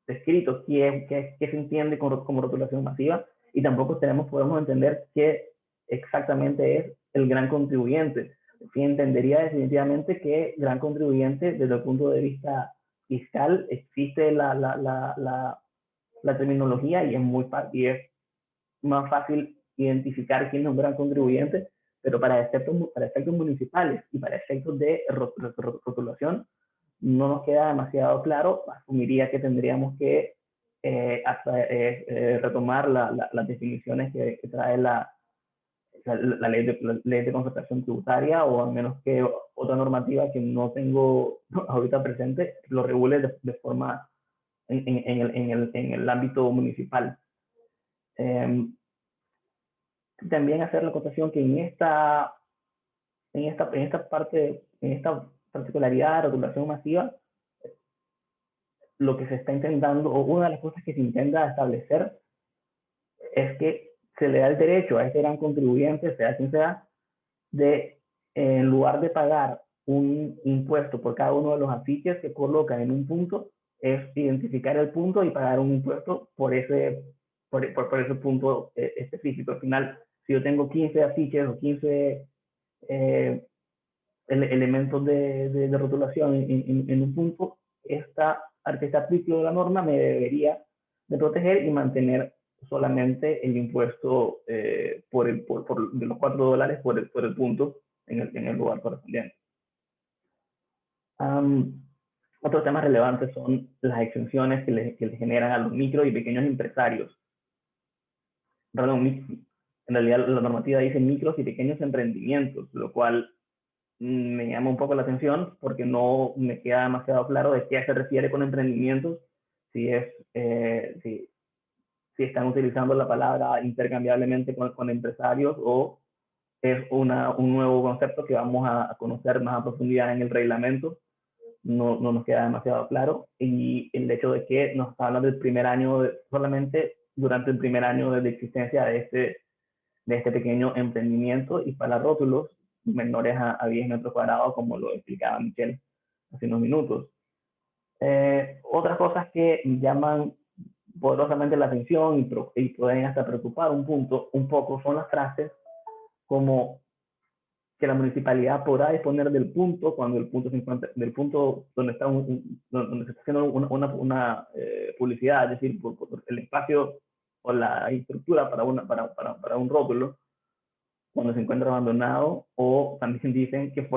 descrito qué se entiende como rotulación masiva, y tampoco podemos entender qué exactamente es el gran contribuyente. Sí, entendería definitivamente que gran contribuyente desde el punto de vista fiscal existe la terminología y es más fácil identificar quién es un gran contribuyente, pero para efectos municipales y para efectos de rotulación no nos queda demasiado claro. Asumiría que tendríamos que retomar las definiciones que trae la ley de concertación tributaria, o al menos que otra normativa que no tengo ahorita presente lo regule de forma en el ámbito municipal. También hacer la acotación que en esta particularidad de regulación masiva, lo que se está intentando, o una de las cosas que se intenta establecer, es que se le da el derecho a este gran contribuyente, sea quien sea, de, en lugar de pagar un impuesto por cada uno de los afiches que coloca en un punto, es identificar el punto y pagar un impuesto por ese punto específico. Al final, si yo tengo 15 afiches o 15 elementos de rotulación en un punto, esta artículo de la norma me debería de proteger y mantener solamente el impuesto de los $4 por el punto en el lugar correspondiente. Otros temas relevantes son las exenciones que le generan a los micro y pequeños empresarios. Perdón, en realidad la normativa dice micros y pequeños emprendimientos, lo cual me llama un poco la atención porque no me queda demasiado claro de qué se refiere con emprendimientos, si están utilizando la palabra intercambiablemente con empresarios, o es un nuevo concepto que vamos a conocer más a profundidad en el reglamento. No nos queda demasiado claro. Y el hecho de que nos habla del primer año, solamente durante el primer año de existencia de este pequeño emprendimiento, y para rótulos menores a 10 metros cuadrados, como lo explicaba Michelle hace unos minutos. Otras cosas que llaman poderosamente la atención y pueden hasta preocupar un poco son las frases como que la municipalidad podrá disponer del punto cuando el punto se encuentra, del punto donde está donde se está haciendo una publicidad, es decir, por el espacio o la estructura para un rótulo, cuando se encuentra abandonado. O también dicen que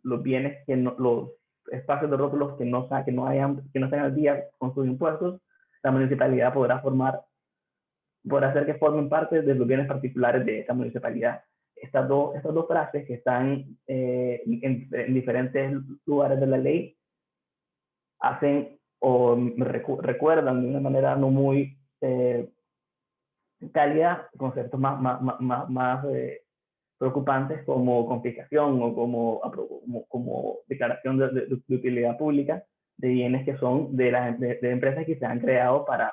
los bienes los espacios de rótulos que no estén al día con sus impuestos, la municipalidad podrá hacer que formen parte de los bienes particulares de esta municipalidad. Estas dos frases, que están en diferentes lugares de la ley, hacen o recuerdan de una manera no muy cálida conceptos más preocupantes, como confiscación o como declaración de utilidad pública de bienes que son de empresas que se han creado para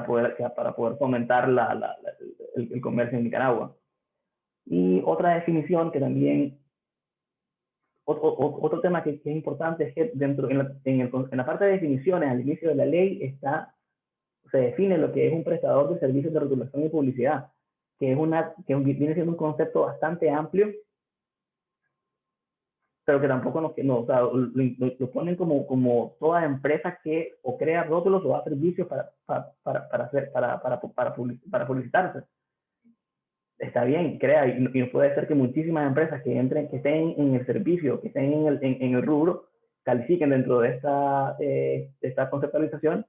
poder fomentar el comercio en Nicaragua. Y otra definición que también Otro tema que es importante es que en la parte de definiciones, al inicio de la ley, se define lo que es un prestador de servicios de rotulación y publicidad, que viene siendo un concepto bastante amplio, pero que tampoco o sea, lo ponen como toda empresa que o crea rótulos o da servicios para publicitarse. Está bien, crea, y puede ser que muchísimas empresas que estén en el servicio, que estén en el rubro, califiquen dentro de esta conceptualización,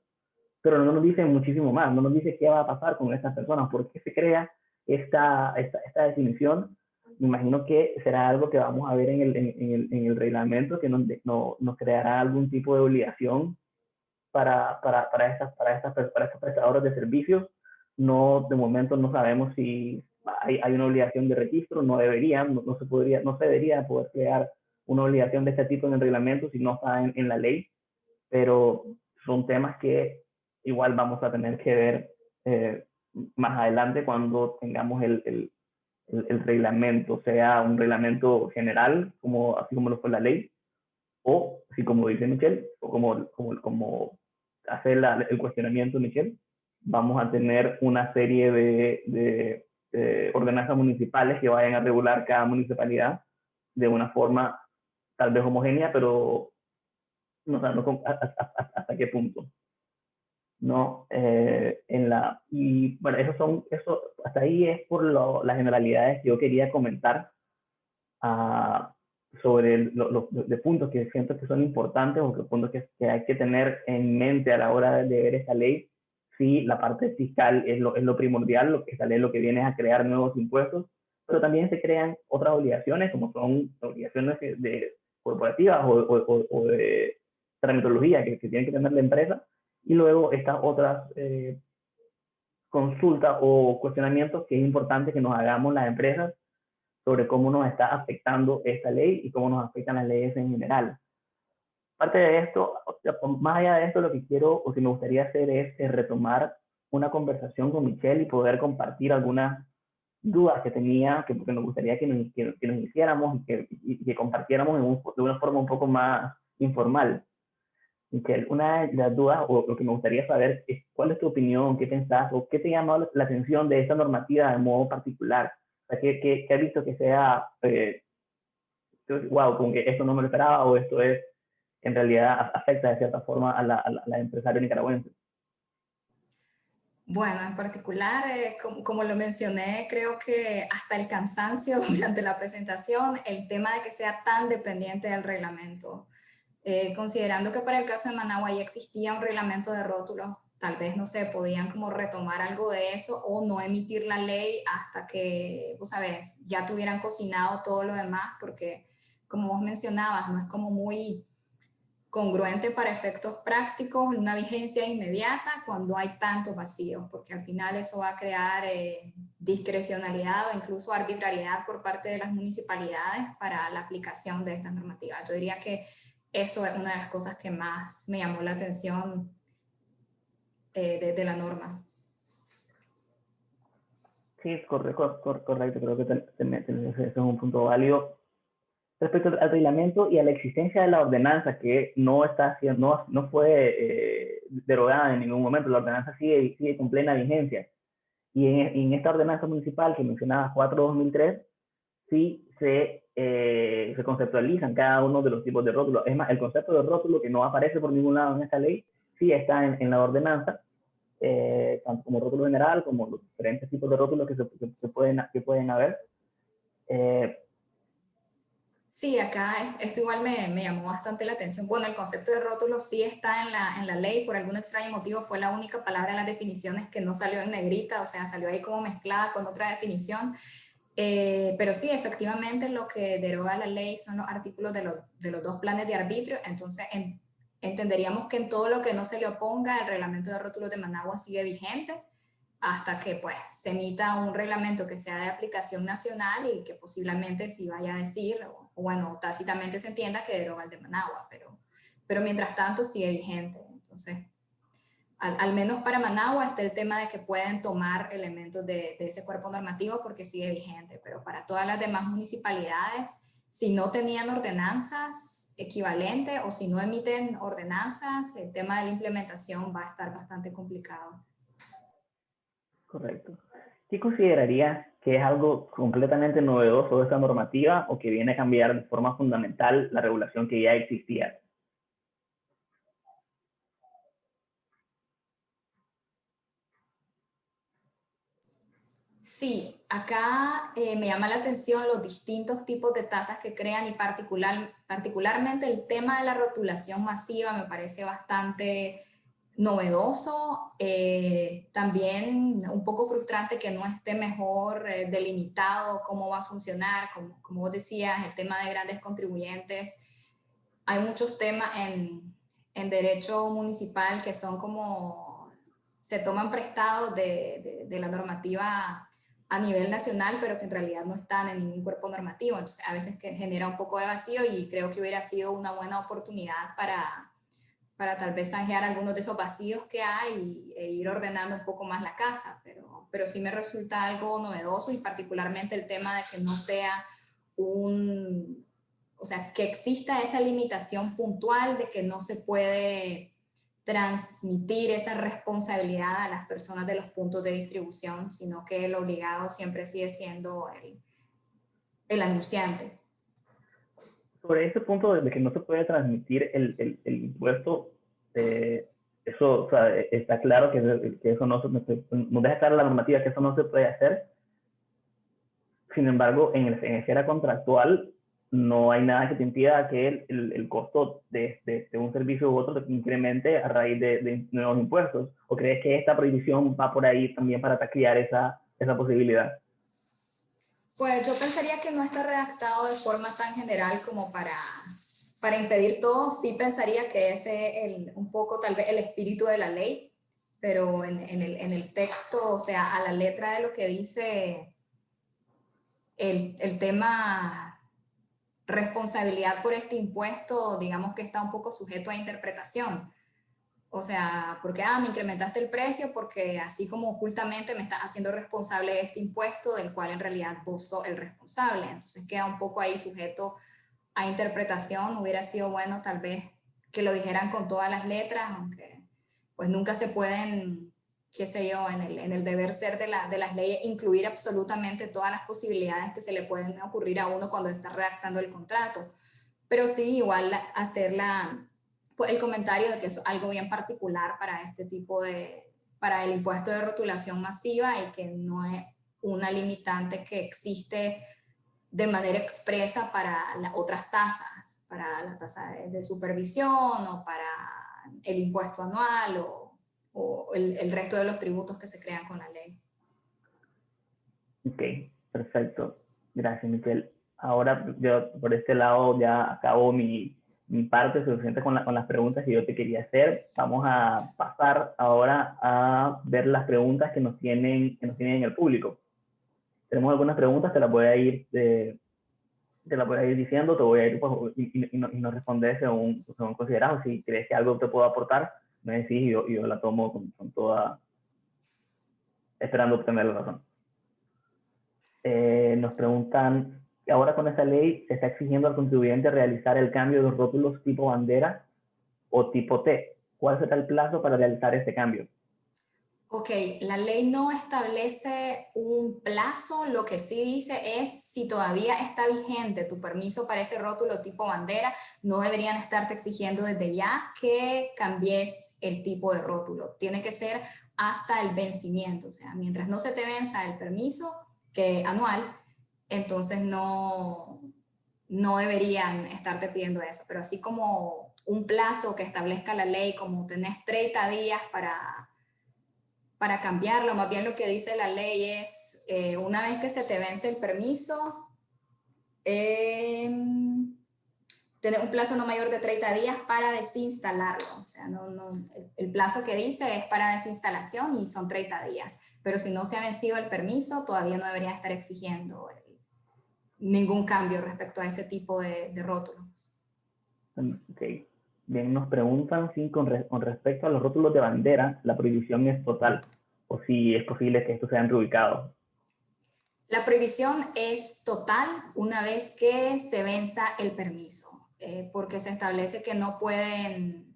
pero no nos dicen muchísimo más, no nos dice qué va a pasar con estas personas, por qué se crea esta definición. Me imagino que será algo que vamos a ver en el reglamento, que nos creará algún tipo de obligación para estos prestadores de servicios. No, de momento no sabemos si hay una obligación de registro, no se debería poder crear una obligación de este tipo en el reglamento si no está en la ley, pero son temas que igual vamos a tener que ver más adelante cuando tengamos el reglamento, sea un reglamento general, así como lo fue la ley, o si, como dice Michelle, o como hace el cuestionamiento Michelle, vamos a tener una serie de ordenanzas municipales que vayan a regular cada municipalidad de una forma tal vez homogénea, pero no sabemos hasta qué punto. ¿No? Y bueno, hasta ahí es por las generalidades que yo quería comentar sobre los puntos que siento que son importantes o que puntos que hay que tener en mente a la hora de ver esta ley. Sí, la parte fiscal es lo primordial, esta ley lo que viene es a crear nuevos impuestos, pero también se crean otras obligaciones, como son obligaciones corporativas o de tramitología que tiene que tener la empresa, y luego estas otras consultas o cuestionamientos que es importante que nos hagamos las empresas sobre cómo nos está afectando esta ley y cómo nos afectan las leyes en general. Aparte de esto, más allá de esto, lo que quiero o que me gustaría hacer es retomar una conversación con Michelle y poder compartir algunas dudas que tenía, porque nos gustaría que nos hiciéramos y que compartiéramos de una forma un poco más informal. Michelle, una de las dudas o lo que me gustaría saber es cuál es tu opinión, qué pensás o qué te ha llamado la atención de esta normativa de modo particular. O sea, ¿qué has visto que sea, wow, como que esto no me lo esperaba o esto en realidad afecta de cierta forma a la empresaria nicaragüense? Bueno, en particular, como lo mencioné, creo que hasta el cansancio durante la presentación, el tema de que sea tan dependiente del reglamento. Considerando que para el caso de Managua ya existía un reglamento de rótulos, tal vez, no sé, podían como retomar algo de eso o no emitir la ley hasta que, vos sabés, ya tuvieran cocinado todo lo demás, porque como vos mencionabas, no es como muy congruente para efectos prácticos, una vigencia inmediata cuando hay tantos vacíos, porque al final eso va a crear discrecionalidad o incluso arbitrariedad por parte de las municipalidades para la aplicación de estas normativas. Yo diría que eso es una de las cosas que más me llamó la atención de la norma. Sí, correcto, creo que ese es un punto válido. Respecto al reglamento y a la existencia de la ordenanza, que no fue derogada en ningún momento, la ordenanza sigue con plena vigencia. Y en esta ordenanza municipal que mencionaba 4/2003, sí se conceptualizan cada uno de los tipos de rótulos. Es más, el concepto de rótulo, que no aparece por ningún lado en esta ley, sí está en la ordenanza, tanto como rótulo general, como los diferentes tipos de rótulos que pueden haber. Sí, acá esto igual me llamó bastante la atención. Bueno, el concepto de rótulo sí está en la ley, por algún extraño motivo fue la única palabra en las definiciones que no salió en negrita, o sea, salió ahí como mezclada con otra definición. Pero sí, efectivamente lo que deroga la ley son los artículos de los dos planes de arbitrio, entonces entenderíamos que en todo lo que no se le oponga, el reglamento de rótulos de Managua sigue vigente hasta que pues se emita un reglamento que sea de aplicación nacional y que posiblemente sí vaya a decir, o bueno, tácitamente se entienda que deroga el de Managua, pero mientras tanto sigue vigente. Entonces, al menos para Managua está el tema de que pueden tomar elementos de ese cuerpo normativo porque sigue vigente, pero para todas las demás municipalidades si no tenían ordenanzas equivalentes o si no emiten ordenanzas, el tema de la implementación va a estar bastante complicado. Correcto. ¿Qué considerarías que es algo completamente novedoso de esta normativa o que viene a cambiar de forma fundamental la regulación que ya existía? Sí, acá me llama la atención los distintos tipos de tasas que crean y particularmente el tema de la rotulación masiva me parece bastante novedoso. También un poco frustrante que no esté mejor delimitado cómo va a funcionar. Como vos decías, el tema de grandes contribuyentes. Hay muchos temas en derecho municipal que son como, se toman prestados de la normativa a nivel nacional, pero que en realidad no están en ningún cuerpo normativo. Entonces, a veces que genera un poco de vacío y creo que hubiera sido una buena oportunidad para tal vez zanjear algunos de esos vacíos que hay e ir ordenando un poco más la casa. Pero sí me resulta algo novedoso y particularmente el tema de que no sea o sea, que exista esa limitación puntual de que no se puede transmitir esa responsabilidad a las personas de los puntos de distribución, sino que el obligado siempre sigue siendo el anunciante. Sobre ese punto de que no se puede transmitir el impuesto, eso, o sea, está claro que eso no deja clara la normativa que eso no se puede hacer. Sin embargo, en esfera contractual no hay nada que te impida que el costo de un servicio u otro te incremente a raíz de nuevos impuestos. ¿O crees que esta prohibición va por ahí también para taclear esa posibilidad? Pues yo pensaría que no está redactado de forma tan general como para impedir todo. Sí pensaría que ese es un poco tal vez el espíritu de la ley, pero en el texto, o sea, a la letra de lo que dice el tema responsabilidad por este impuesto, digamos que está un poco sujeto a interpretación. O sea, porque, me incrementaste el precio porque así como ocultamente me estás haciendo responsable de este impuesto del cual en realidad vos sos el responsable. Entonces queda un poco ahí sujeto a interpretación. Hubiera sido bueno tal vez que lo dijeran con todas las letras, aunque pues nunca se pueden, qué sé yo, en el deber ser de las leyes, incluir absolutamente todas las posibilidades que se le pueden ocurrir a uno cuando está redactando el contrato. Pero sí, igual hacer pues el comentario de que es algo bien particular para este tipo para el impuesto de rotulación masiva y que no es una limitante que existe de manera expresa para las otras tasas, para la tasa de supervisión o para el impuesto anual o el resto de los tributos que se crean con la ley. Ok, perfecto. Gracias, Miquel. Ahora yo por este lado ya acabo mi parte suficiente con las preguntas que yo te quería hacer. Vamos a pasar ahora a ver las preguntas que nos tienen en el público. Tenemos algunas preguntas, te las voy a ir diciendo, te voy a ir pues, y nos respondes según consideras, o si crees que algo te puedo aportar, me decís y yo la tomo con toda, esperando obtener la razón. Nos preguntan, ahora con esta ley se está exigiendo al contribuyente realizar el cambio de los rótulos tipo bandera o tipo T. ¿Cuál será el plazo para realizar este cambio? Ok, la ley no establece un plazo, lo que sí dice es si todavía está vigente tu permiso para ese rótulo tipo bandera, no deberían estarte exigiendo desde ya que cambies el tipo de rótulo. Tiene que ser hasta el vencimiento, o sea, mientras no se te venza el permiso anual, entonces no deberían estarte pidiendo eso, pero así como un plazo que establezca la ley, como tenés 30 días para cambiarlo, más bien lo que dice la ley es, una vez que se te vence el permiso, tener un plazo no mayor de 30 días para desinstalarlo. O sea, el plazo que dice es para desinstalación y son 30 días. Pero si no se ha vencido el permiso, todavía no debería estar exigiendo ningún cambio respecto a ese tipo de rótulos. Ok. Bien, nos preguntan si con respecto a los rótulos de bandera, la prohibición es total o si es posible que estos sean reubicados. La prohibición es total una vez que se venza el permiso, porque se establece que no pueden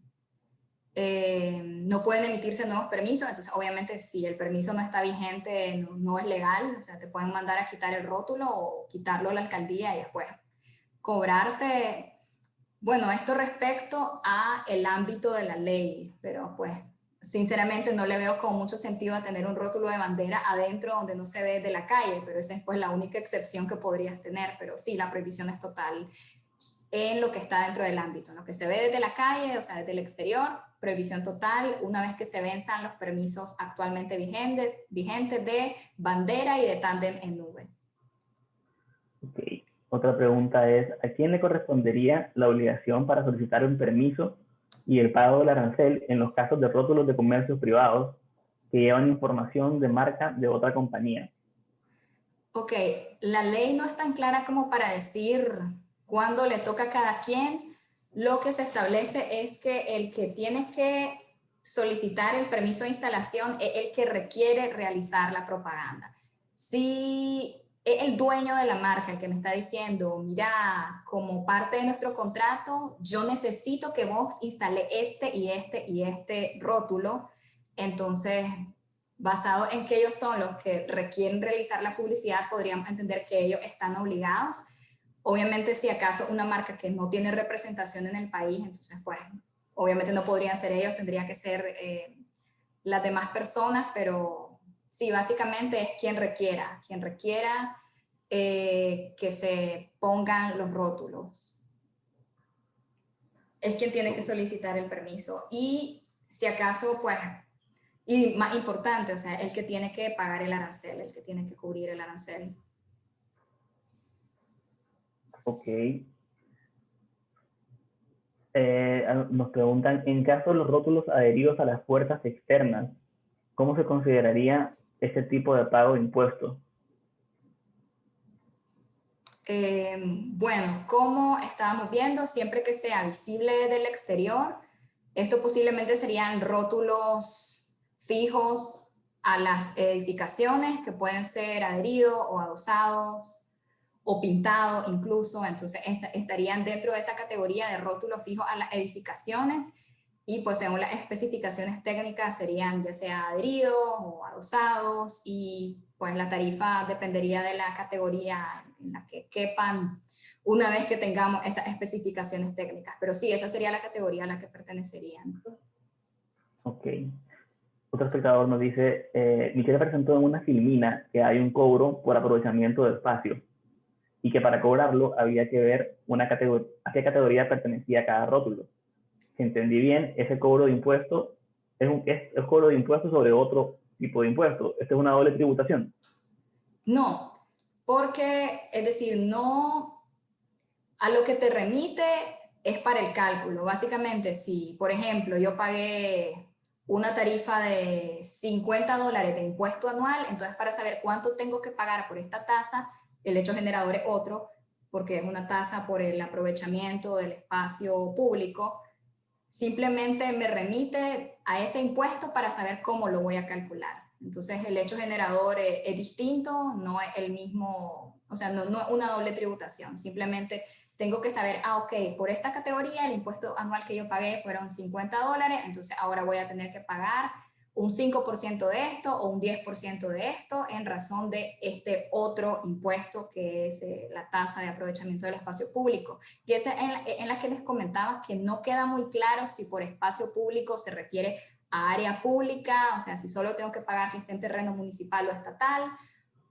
emitirse nuevos permisos. Entonces obviamente si el permiso no está vigente no es legal, o sea, te pueden mandar a quitar el rótulo o quitarlo a la alcaldía y después cobrarte. Bueno, esto respecto a el ámbito de la ley, pero pues sinceramente no le veo con mucho sentido a tener un rótulo de bandera adentro donde no se ve de la calle, pero esa es pues la única excepción que podrías tener. Pero sí, la prohibición es total en lo que está dentro del ámbito, en lo que se ve desde la calle, o sea, desde el exterior, prohibición total una vez que se venzan los permisos actualmente vigentes de bandera y de tándem en nube. Okay. Otra pregunta es, ¿a quién le correspondería la obligación para solicitar un permiso y el pago del arancel en los casos de rótulos de comercios privados que llevan información de marca de otra compañía? Ok, la ley no es tan clara como para decir cuándo le toca a cada quien. Lo que se establece es que el que tiene que solicitar el permiso de instalación es el que requiere realizar la propaganda. Si es el dueño de la marca el que me está diciendo, mira, como parte de nuestro contrato, yo necesito que vos instale este y este y este rótulo, entonces basado en que ellos son los que requieren realizar la publicidad, podríamos entender que ellos están obligados. Obviamente, si acaso una marca que no tiene representación en el país, entonces, pues, obviamente no podrían ser ellos, tendría que ser las demás personas, pero sí, básicamente es quien requiera que se pongan los rótulos. Es quien tiene que solicitar el permiso. Y si acaso, pues, y más importante, o sea, el que tiene que pagar el arancel, el que tiene que cubrir el arancel. Ok. Nos preguntan, en caso de los rótulos adheridos a las puertas externas, ¿cómo se consideraría este tipo de pago de impuestos? Bueno, como estábamos viendo, siempre que sea visible desde el exterior, esto posiblemente serían rótulos fijos a las edificaciones que pueden ser adheridos o adosados o pintados incluso. Entonces estarían dentro de esa categoría de rótulos fijos a las edificaciones y pues según las especificaciones técnicas serían ya sea adheridos o adosados y pues la tarifa dependería de la categoría en la que quepan una vez que tengamos esas especificaciones técnicas. Pero sí, esa sería la categoría a la que pertenecerían. Ok. Otro espectador nos dice, Michelle presentó en una filmina que hay un cobro por aprovechamiento de espacio y que para cobrarlo había que ver a qué categoría pertenecía cada rótulo. Si entendí bien, ese cobro de impuesto es cobro de impuesto sobre otro tipo de impuesto. ¿Esta es una doble tributación? No, porque, es decir, no, a lo que te remite es para el cálculo. Básicamente, si, por ejemplo, yo pagué una tarifa de $50 de impuesto anual, entonces para saber cuánto tengo que pagar por esta tasa, el hecho generador es otro, porque es una tasa por el aprovechamiento del espacio público, simplemente me remite a ese impuesto para saber cómo lo voy a calcular. Entonces el hecho generador es distinto, no es el mismo, o sea, no es una doble tributación, simplemente tengo que saber, ok, por esta categoría el impuesto anual que yo pagué fueron $50, entonces ahora voy a tener que pagar un 5% de esto o un 10% de esto en razón de este otro impuesto que es la tasa de aprovechamiento del espacio público, que es en la que les comentaba que no queda muy claro si por espacio público se refiere a área pública, o sea, si solo tengo que pagar si está en terreno municipal o estatal,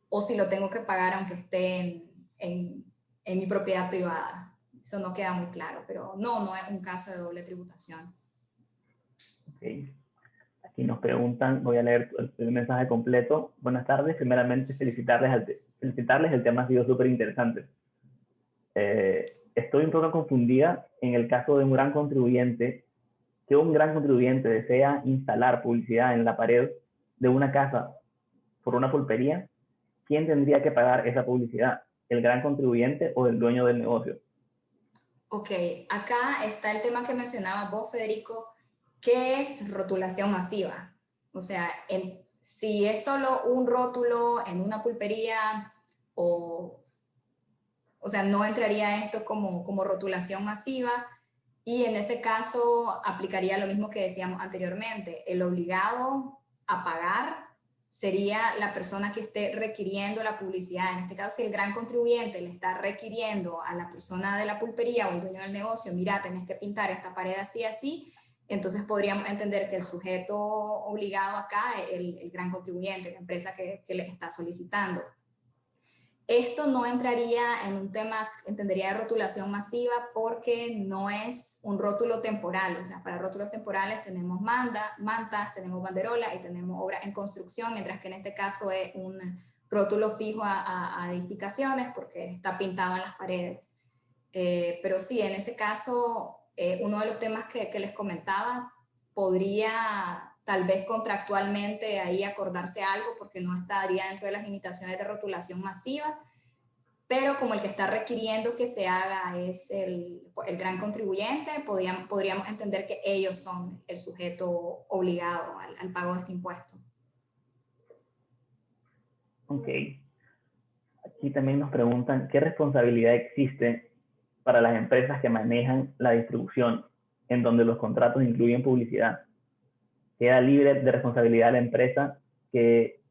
o si lo tengo que pagar aunque esté en mi propiedad privada. Eso no queda muy claro, pero no es un caso de doble tributación. Okay. Aquí nos preguntan, voy a leer el mensaje completo. Buenas tardes, primeramente felicitarles, el tema ha sido súper interesante. Estoy un poco confundida en el caso de un gran contribuyente, que un gran contribuyente desea instalar publicidad en la pared de una casa por una pulpería. ¿Quién tendría que pagar esa publicidad? ¿El gran contribuyente o el dueño del negocio? Ok, acá está el tema que mencionaba vos, Federico, ¿qué es rotulación masiva? O sea, si es solo un rótulo en una pulpería o sea, no entraría esto como rotulación masiva, y en ese caso aplicaría lo mismo que decíamos anteriormente. El obligado a pagar sería la persona que esté requiriendo la publicidad. En este caso, si el gran contribuyente le está requiriendo a la persona de la pulpería o el dueño del negocio, mira, tenés que pintar esta pared así, así, entonces podríamos entender que el sujeto obligado acá es el gran contribuyente, la empresa que le está solicitando. Esto no entraría en un tema, entendería, de rotulación masiva, porque no es un rótulo temporal. O sea, para rótulos temporales tenemos mantas, tenemos banderolas y tenemos obras en construcción, mientras que en este caso es un rótulo fijo a edificaciones porque está pintado en las paredes. Pero sí, en ese caso, uno de los temas que les comentaba, podría tal vez contractualmente ahí acordarse algo, porque no estaría dentro de las limitaciones de rotulación masiva, pero como el que está requiriendo que se haga es el gran contribuyente, podríamos entender que ellos son el sujeto obligado al pago de este impuesto. Ok. Aquí también nos preguntan, ¿qué responsabilidad existe para las empresas que manejan la distribución, en donde los contratos incluyen publicidad? ¿Queda libre de responsabilidad la empresa que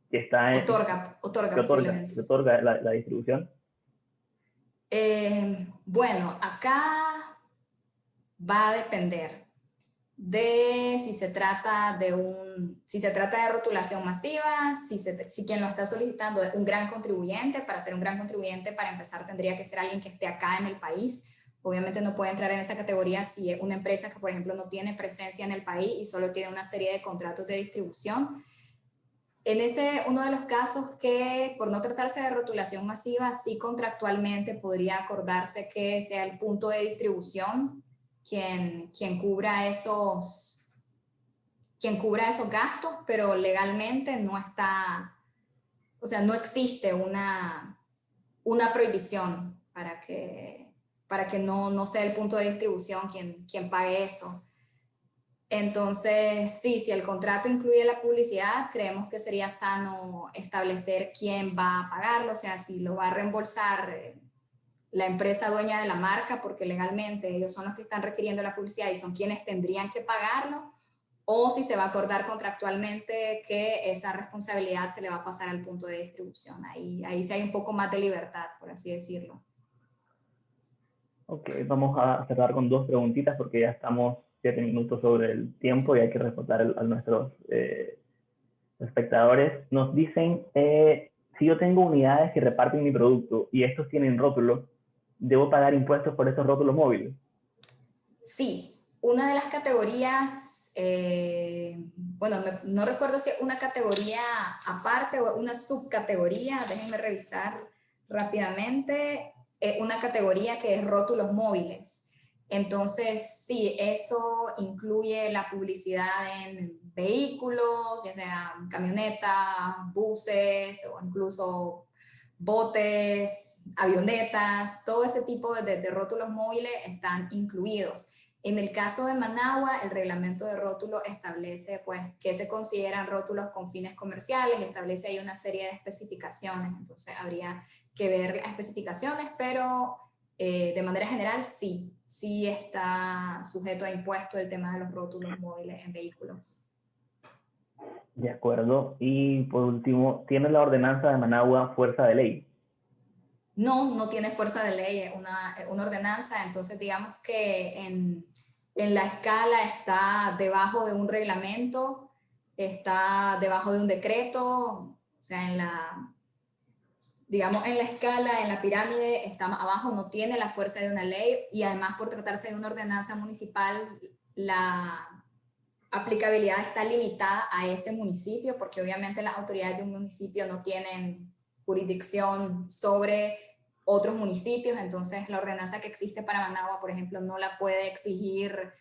está en, que otorga la distribución? Bueno, acá va a depender de si se trata de rotulación masiva, si quien lo está solicitando es un gran contribuyente. Para ser un gran contribuyente, para empezar, tendría que ser alguien que esté acá en el país. Obviamente no puede entrar en esa categoría si es una empresa que, por ejemplo, no tiene presencia en el país y solo tiene una serie de contratos de distribución. En uno de los casos que, por no tratarse de rotulación masiva, sí contractualmente podría acordarse que sea el punto de distribución quien cubra esos gastos, pero legalmente no está, o sea, no existe una prohibición para que no sea el punto de distribución quien pague eso. Entonces, sí, si el contrato incluye la publicidad, creemos que sería sano establecer quién va a pagarlo, o sea, si lo va a reembolsar la empresa dueña de la marca, porque legalmente ellos son los que están requiriendo la publicidad y son quienes tendrían que pagarlo, o si se va a acordar contractualmente que esa responsabilidad se le va a pasar al punto de distribución. Ahí sí hay un poco más de libertad, por así decirlo. Ok, vamos a cerrar con dos preguntitas porque ya estamos 7 minutos sobre el tiempo y hay que responder a nuestros espectadores. Nos dicen, si yo tengo unidades que reparten mi producto y estos tienen rótulos, ¿debo pagar impuestos por estos rótulos móviles? Sí, una de las categorías, bueno, no recuerdo si es una categoría aparte o una subcategoría, déjenme revisar rápidamente, una categoría que es rótulos móviles. Entonces, sí, eso incluye la publicidad en vehículos, ya sean camionetas, buses o incluso botes, avionetas, todo ese tipo de rótulos móviles están incluidos. En el caso de Managua, el reglamento de rótulos establece pues que se consideran rótulos con fines comerciales, establece ahí una serie de especificaciones, entonces habría que ver las especificaciones, pero de manera general sí está sujeto a impuesto el tema de los rótulos móviles en vehículos. De acuerdo. Y por último, ¿tiene la ordenanza de Managua fuerza de ley? No tiene fuerza de ley, es una ordenanza, entonces digamos que en la escala está debajo de un reglamento, está debajo de un decreto, o sea, digamos en la escala, en la pirámide, está más abajo, no tiene la fuerza de una ley, y además por tratarse de una ordenanza municipal, la aplicabilidad está limitada a ese municipio, porque obviamente las autoridades de un municipio no tienen jurisdicción sobre otros municipios, entonces la ordenanza que existe para Managua, por ejemplo, no la puede exigir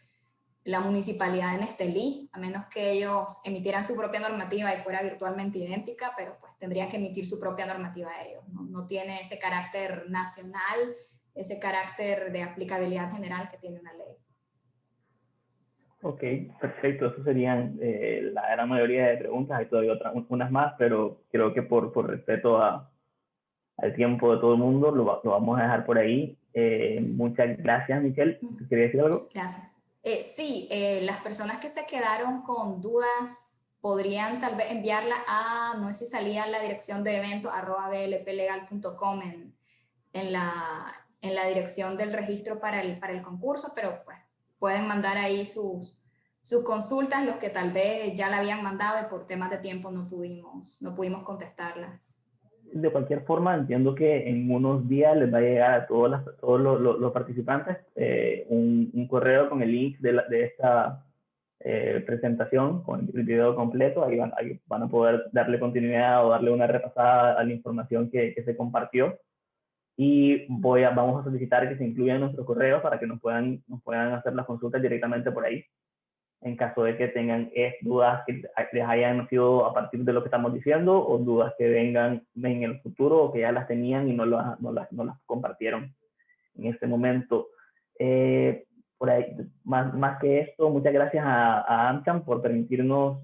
la municipalidad en Estelí, a menos que ellos emitieran su propia normativa y fuera virtualmente idéntica, pero pues tendrían que emitir su propia normativa ellos, no tiene ese carácter nacional, ese carácter de aplicabilidad general que tiene una ley. Ok, perfecto. Eso serían la gran mayoría de preguntas. Hay todavía unas más, pero creo que por respeto al tiempo de todo el mundo, lo vamos a dejar por ahí. Muchas gracias, Michelle. ¿Querías decir algo? Gracias. Sí, las personas que se quedaron con dudas podrían tal vez enviarla a, no sé si salía en la dirección de evento @blplegal.com en la dirección del registro para el concurso, pero pues pueden mandar ahí sus consultas, los que tal vez ya la habían mandado y por temas de tiempo no pudimos contestarlas. De cualquier forma, entiendo que en unos días les va a llegar a todos los participantes un correo con el link de esta presentación, con el video completo. Ahí van a poder darle continuidad o darle una repasada a la información que se compartió. Y vamos a solicitar que se incluyan nuestros correos para que nos puedan hacer las consultas directamente por ahí, en caso de que tengan dudas que les hayan sido a partir de lo que estamos diciendo, o dudas que vengan en el futuro o que ya las tenían y no las compartieron en este momento. Por ahí, más que esto, muchas gracias a AmCham por permitirnos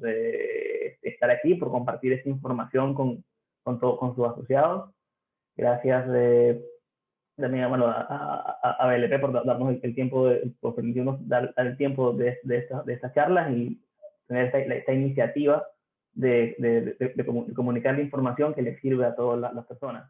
estar aquí, por compartir esta información con sus asociados. Gracias también, bueno, a BLP por darnos el tiempo, por permitirnos dar el tiempo de estas charlas y tener esta iniciativa de comunicar la información que les sirve a todas las personas.